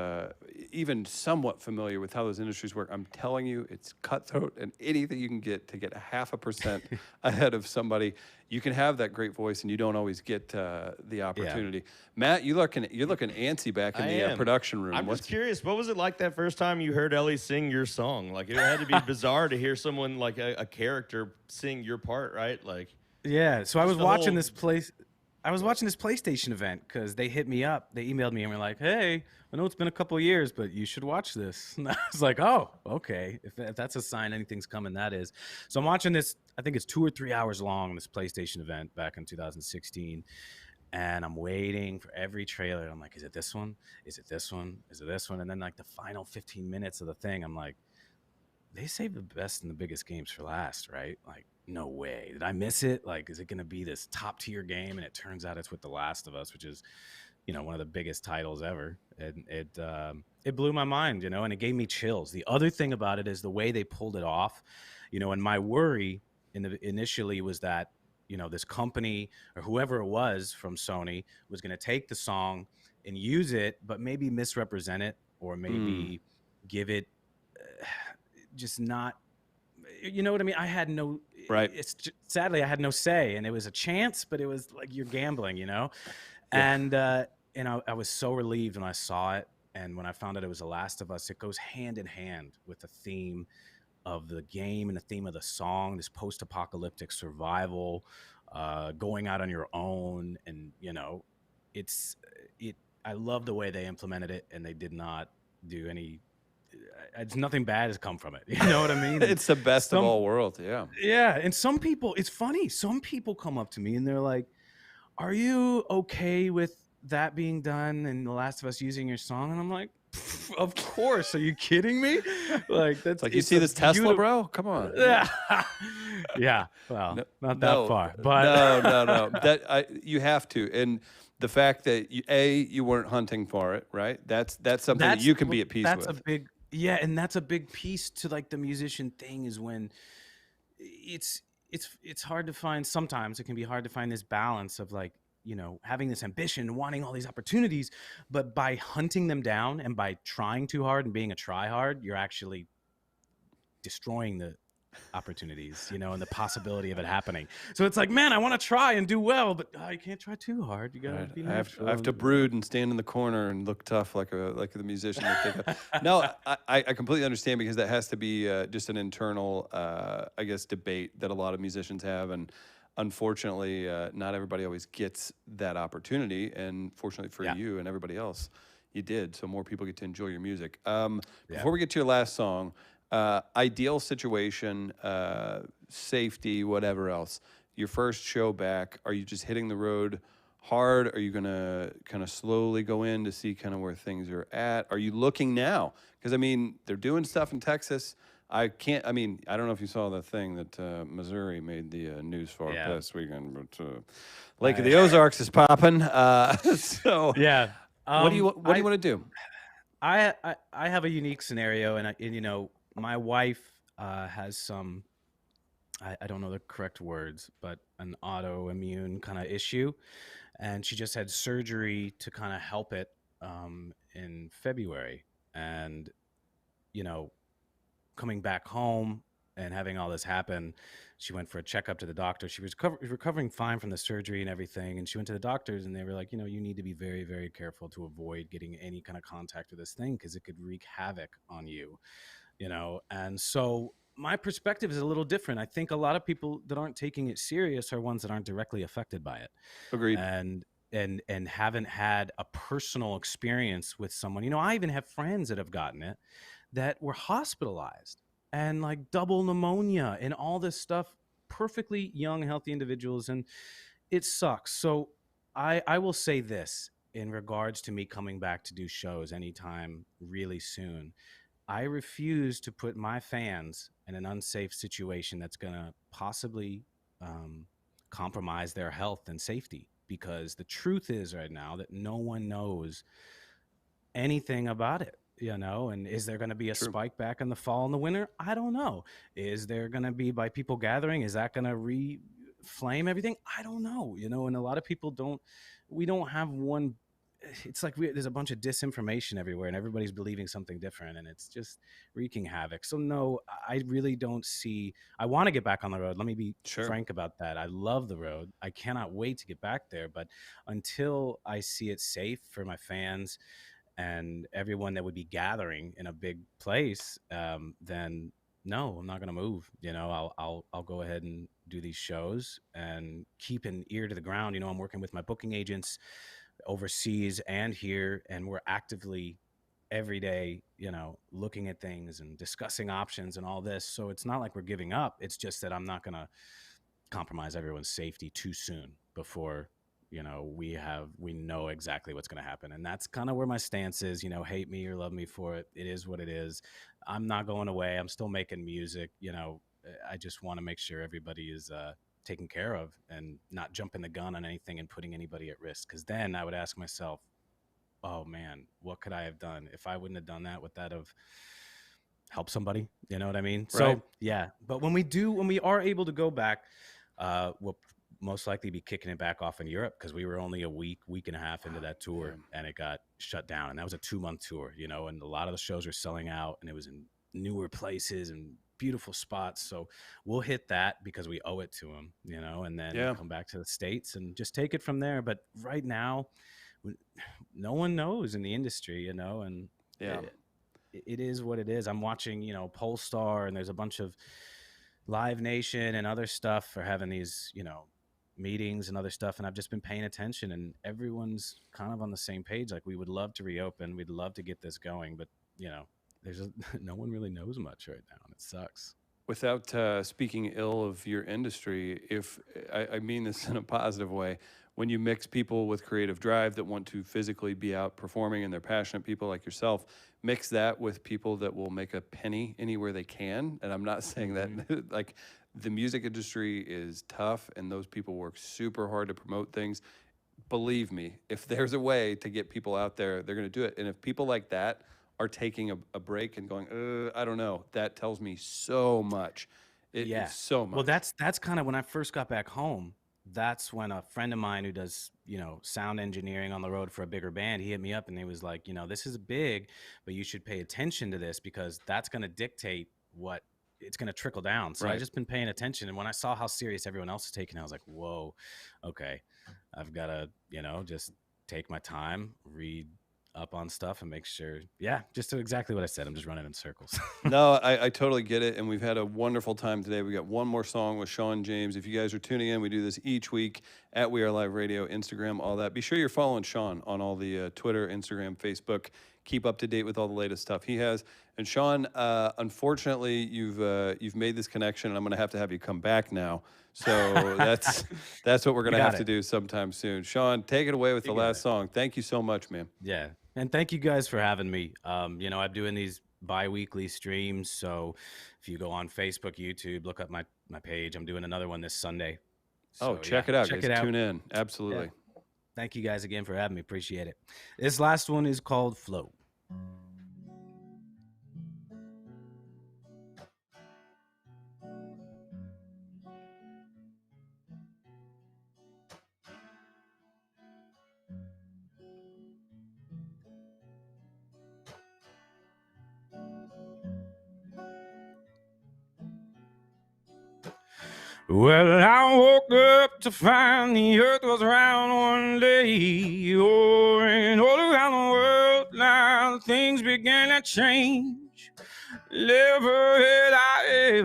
even somewhat familiar with how those industries work, I'm telling you, it's cutthroat, and anything you can get to get 0.5% ahead of somebody, you can have that great voice, and you don't always get the opportunity. Yeah. Matt, you're looking antsy back in the production room. I'm just curious, what was it like that first time you heard Ellie sing your song? Like, it had to be bizarre to hear someone like a character sing your part, right? Like, yeah. So I was watching this place. I was watching this PlayStation event because they hit me up. They emailed me and were like, "Hey, I know it's been a couple of years, but you should watch this." And I was like, "Oh, okay. If that's a sign anything's coming, that is." So I'm watching this. I think it's 2 or 3 hours long. This PlayStation event back in 2016, and I'm waiting for every trailer. I'm like, "Is it this one? Is it this one? Is it this one?" And then like the final 15 minutes of the thing, I'm like, "They saved the best and the biggest games for last, right? Like, no way. Did I miss it? Like, is it going to be this top tier game?" And it turns out it's with The Last of Us, which is, one of the biggest titles ever. And it blew my mind, and it gave me chills. The other thing about it is the way they pulled it off, and my worry initially was that, this company or whoever it was from Sony was going to take the song and use it, but maybe misrepresent it or maybe give it just not, you know what I mean? I had no, right. Sadly, I had no say, and it was a chance, but it was like you're gambling, And I was so relieved when I saw it, and when I found out it was The Last of Us. It goes hand in hand with the theme of the game and the theme of the song, this post-apocalyptic survival, going out on your own, and I love the way they implemented it, and they did not do any. It's nothing bad has come from it. You know what I mean? It's the best of all worlds. Yeah. Yeah. And some people, it's funny. Some people come up to me and they're like, "Are you okay with that being done and The Last of Us using your song?" And I'm like, "Of course. Are you kidding me?" Like, that's like, you see this Tesla, bro? Come on. Yeah. Yeah. Well, not that far, but no. You have to. And the fact that you weren't hunting for it, right? That's something that you can be at peace with. Yeah, and that's a big piece to like the musician thing, is when it's hard to find. Sometimes it can be hard to find this balance of like, having this ambition, wanting all these opportunities, but by hunting them down and by trying too hard and being a try-hard, you're actually destroying the opportunities, and the possibility of it happening. So it's like, man, I want to try and do well, but you can't try too hard. You gotta be natural. I have to brood and stand in the corner and look tough like the musician. No, I completely understand, because that has to be just an internal, I guess, debate that a lot of musicians have, and unfortunately, not everybody always gets that opportunity. And fortunately for you and everybody else, you did. So more people get to enjoy your music. Before we get to your last song. Ideal situation, safety, whatever else. Your first show back, are you just hitting the road hard? Are you going to kind of slowly go in to see kind of where things are at? Are you looking now? Because, I mean, they're doing stuff in Texas. I don't know if you saw the thing that Missouri made the news for this weekend, but Lake of the Ozarks is popping. So, yeah. What do you want to do? I have a unique scenario, and my wife has some, I don't know the correct words, but an autoimmune kind of issue. And she just had surgery to kind of help it in February. And, coming back home and having all this happen, she went for a checkup to the doctor. She was recovering fine from the surgery and everything. And she went to the doctors, and they were like, you need to be very, very careful to avoid getting any kind of contact with this thing, because it could wreak havoc on you. And so my perspective is a little different. I think a lot of people that aren't taking it serious are ones that aren't directly affected by it. Agreed. And haven't had a personal experience with someone. I even have friends that have gotten it that were hospitalized and like double pneumonia and all this stuff, perfectly young, healthy individuals. And it sucks. So I will say this in regards to me coming back to do shows anytime really soon. I refuse to put my fans in an unsafe situation that's going to possibly compromise their health and safety, because the truth is right now that no one knows anything about it, and is there going to be a spike back in the fall and the winter? I don't know. Is there going to be, by people gathering, is that going to reflame everything? I don't know, and a lot of people we don't have one. It's like there's a bunch of disinformation everywhere, and everybody's believing something different, and it's just wreaking havoc. So no, I really don't see. I want to get back on the road. Let me be frank about that. I love the road. I cannot wait to get back there. But until I see it safe for my fans and everyone that would be gathering in a big place, then no, I'm not going to move. I'll go ahead and do these shows and keep an ear to the ground. I'm working with my booking agents overseas and here, and we're actively every day, looking at things and discussing options and all this. So it's not like we're giving up. It's just that I'm not going to compromise everyone's safety too soon before, we know exactly what's going to happen. And that's kind of where my stance is, hate me or love me for it. It is what it is. I'm not going away. I'm still making music. I just want to make sure everybody is, taken care of and not jumping the gun on anything and putting anybody at risk. Because then I would ask myself, oh man, what could I have done? If I wouldn't have done that, would that have helped somebody? You know what I mean? Right. So yeah, but when we are able to go back, we'll most likely be kicking it back off in Europe, because we were only a week and a half into that tour and it got shut down. And that was a 2-month tour, and a lot of the shows were selling out, and it was in newer places and beautiful spots. So we'll hit that because we owe it to them, and then come back to the States and just take it from there. But right now, no one knows in the industry, and it is what it is. I'm watching, Polestar, and there's a bunch of Live Nation and other stuff for having these, meetings and other stuff. And I've just been paying attention, and everyone's kind of on the same page. Like, we would love to reopen. We'd love to get this going, but no one really knows much right now, and it sucks. Without speaking ill of your industry, if I mean this in a positive way, when you mix people with creative drive that want to physically be out performing, and they're passionate people like yourself, mix that with people that will make a penny anywhere they can. And I'm not saying that like, the music industry is tough and those people work super hard to promote things. Believe me, if there's a way to get people out there, they're going to do it. And if people like that are taking a break and going, I don't know, that tells me so much. It's so much. Well, that's kind of when I first got back home. That's when a friend of mine who does, sound engineering on the road for a bigger band, he hit me up and he was like, this is big, but you should pay attention to this, because that's going to dictate what it's going to trickle down. So I've just been paying attention. And when I saw how serious everyone else is taking it, I was like, whoa, okay, I've got to, just take my time, read up on stuff and make sure. Just exactly what I said. I'm just running in circles. No, I totally get it. And we've had a wonderful time today. We got one more song with Shawn James. If you guys are tuning in, we do this each week at We Are Live Radio, Instagram, all that. Be sure you're following Shawn on all the Twitter, Instagram, Facebook. Keep up to date with all the latest stuff he has. And Shawn, unfortunately, you've made this connection, and I'm going to have you come back now. So that's what we're going to have to do sometime soon. Shawn, take it away with the last song. Thank you so much, man. Yeah. And thank you guys for having me. I'm doing these bi-weekly streams. So if you go on Facebook, YouTube, look up my page. I'm doing another one this Sunday. So, check it out. Check it out. Tune in. Absolutely. Yeah. Thank you guys again for having me. Appreciate it. This last one is called Flow. Well, I woke up to find the earth was round one day. Oh, and all around the world now things began to change. Never had I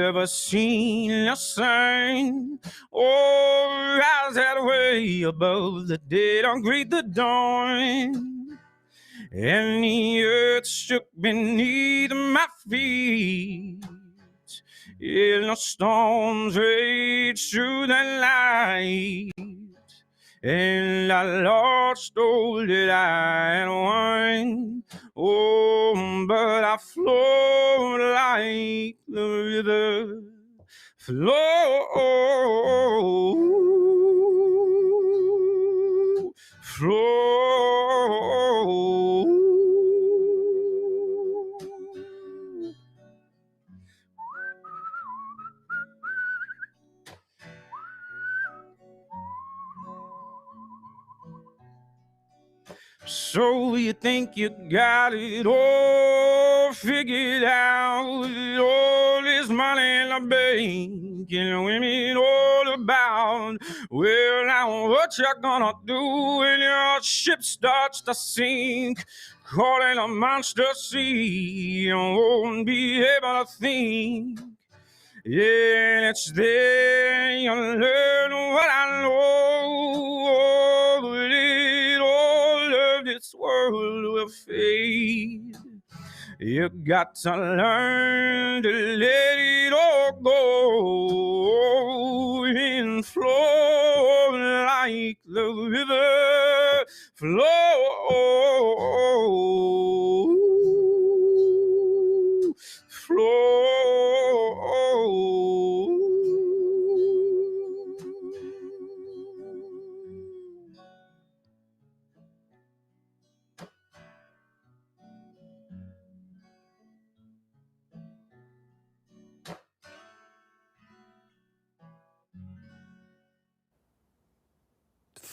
ever seen a sign. Oh, rise that way above the dead and greet the dawn. And the earth shook beneath my feet. And the storms raged through the night, and I lost all that I had won. Oh, but I flowed like the river flow. So you think you got it all figured out, with all this money in the bank, and women all about. Well, now what you gonna do when your ship starts to sink, calling a monster sea? You won't be able to think. Yeah, it's there you learn what I know. The little of this world will fade. You got to learn to let it all go and flow like the river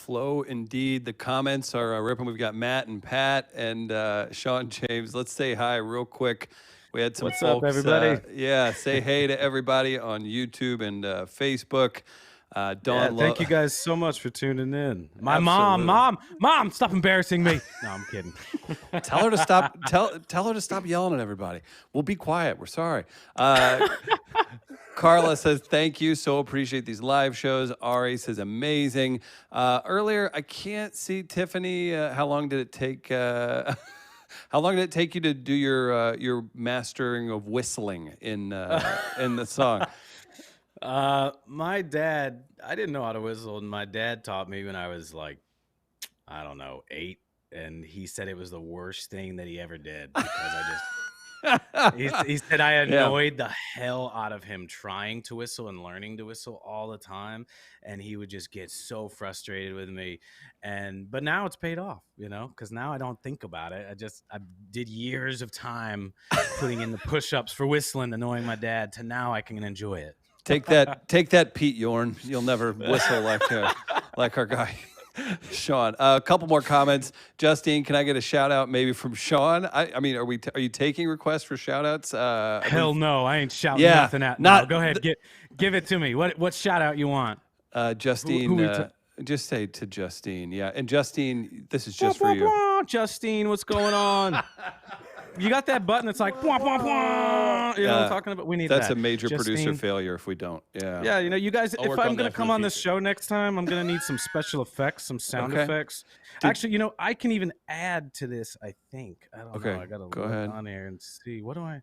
Flow indeed. The comments are ripping. We've got Matt and Pat and Shawn James. Let's say hi real quick. We had some What's up, folks. everybody? Yeah, say hey to everybody on YouTube and Facebook. Dawn, Thank you guys so much for tuning in. My Absolutely. mom, stop embarrassing me. No, I'm kidding. Tell her to stop. Tell her to stop yelling at everybody. We'll be quiet. We're sorry. Carla says thank you. So appreciate these live shows. Ari says amazing. Earlier, I can't see Tiffany. How long did it take? How long did it take you to do your mastering of whistling in the song? My dad, I didn't know how to whistle, and my dad taught me when I was like, I don't know, 8, and he said it was the worst thing that he ever did because he said I annoyed the hell out of him trying to whistle and learning to whistle all the time, and he would just get so frustrated with me. But now it's paid off, because now I don't think about it. I did years of time putting in the push-ups for whistling, annoying my dad, to now I can enjoy it. Take that, Pete Yorn. You'll never whistle like our guy, Shawn. A couple more comments. Justine, can I get a shout out maybe from Shawn? I mean, are you taking requests for shout outs? Hell no, I ain't shouting nothing out. No, go ahead, give it to me. What shout out you want? Justine, just say to Justine. Yeah, and Justine, this is just for you. Justine, what's going on? You got that button that's like, wah, wah, wah. You know what I'm talking about? We need that. That's a major Justine. producer failure if we don't. Yeah. Yeah, you guys, if I'm going to come on this show next time, I'm going to need some special effects, some sound effects. Actually, I can even add to this, I think. I don't know. I got to look on here and see. What do I?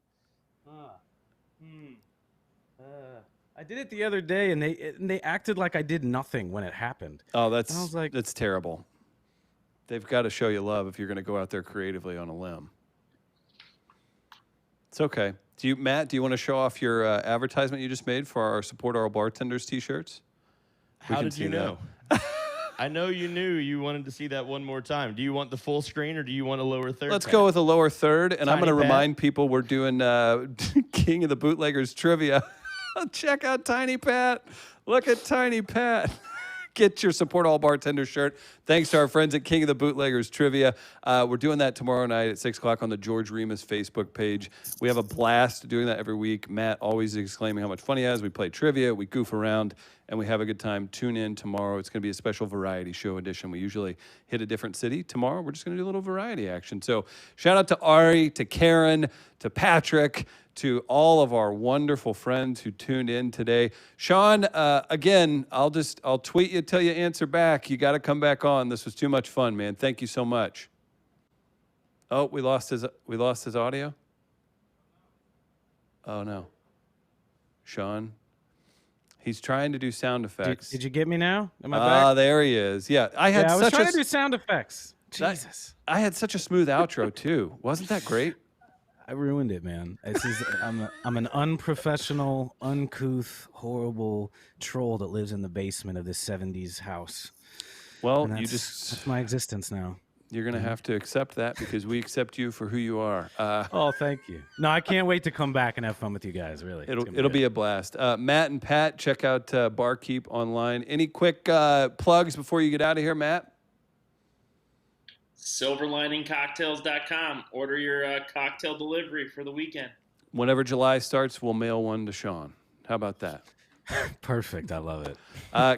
I did it the other day, and they acted like I did nothing when it happened. Oh, I was like, that's terrible. They've got to show you love if you're going to go out there creatively on a limb. It's okay. Matt, do you want to show off your advertisement you just made for our Support Our Bartenders t-shirts? How did you know? I know you knew you wanted to see that one more time. Do you want the full screen or do you want a lower third? Let's go with a lower third. And I'm going to remind people we're doing King of the Bootleggers trivia. Check out Tiny Pat. Look at Tiny Pat. Get your Support All Bartenders shirt. Thanks to our friends at King of the Bootleggers Trivia. We're doing that tomorrow night at 6 o'clock on the George Remus Facebook page. We have a blast doing that every week. Matt always exclaiming how much fun he has. We play trivia, we goof around, and we have a good time. Tune in tomorrow. It's going to be a special variety show edition. We usually hit a different city. Tomorrow, we're just going to do a little variety action. So shout out to Ari, to Karen, to Patrick, to all of our wonderful friends who tuned in today. Shawn, again, I'll tweet you till you answer back. You got to come back on. This was too much fun, man. Thank you so much. Oh, we lost his audio? Oh no. Shawn, he's trying to do sound effects. Did you get me now? Am I back? There he is. Yeah, I was trying to do sound effects. Jesus. I had such a smooth outro too. Wasn't that great? I ruined it, man. I'm an unprofessional, uncouth, horrible troll that lives in the basement of this 70s house. Well, that's my existence now. You're going to have to accept that because we accept you for who you are. Oh, thank you. No, I can't wait to come back and have fun with you guys, really. It'll be a blast. Matt and Pat, check out Barkeep online. Any quick plugs before you get out of here, Matt? SilverLiningCocktails.com. Order your cocktail delivery for the weekend. Whenever July starts, we'll mail one to Shawn. How about that? Perfect. I love it.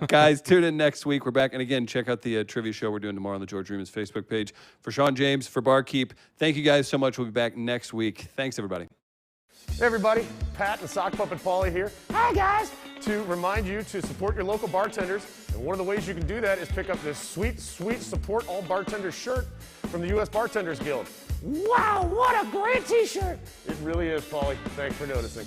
Guys, tune in next week. We're back. And again, check out the trivia show we're doing tomorrow on the George Remus Facebook page. For Shawn James, for Barkeep, thank you guys so much. We'll be back next week. Thanks, everybody. Hey everybody, Pat and Sock Puppet Paulie here. Hi guys! To remind you to support your local bartenders, and one of the ways you can do that is pick up this sweet, sweet Support All Bartenders shirt from the U.S. Bartenders Guild. Wow, what a great t-shirt! It really is, Paulie. Thanks for noticing.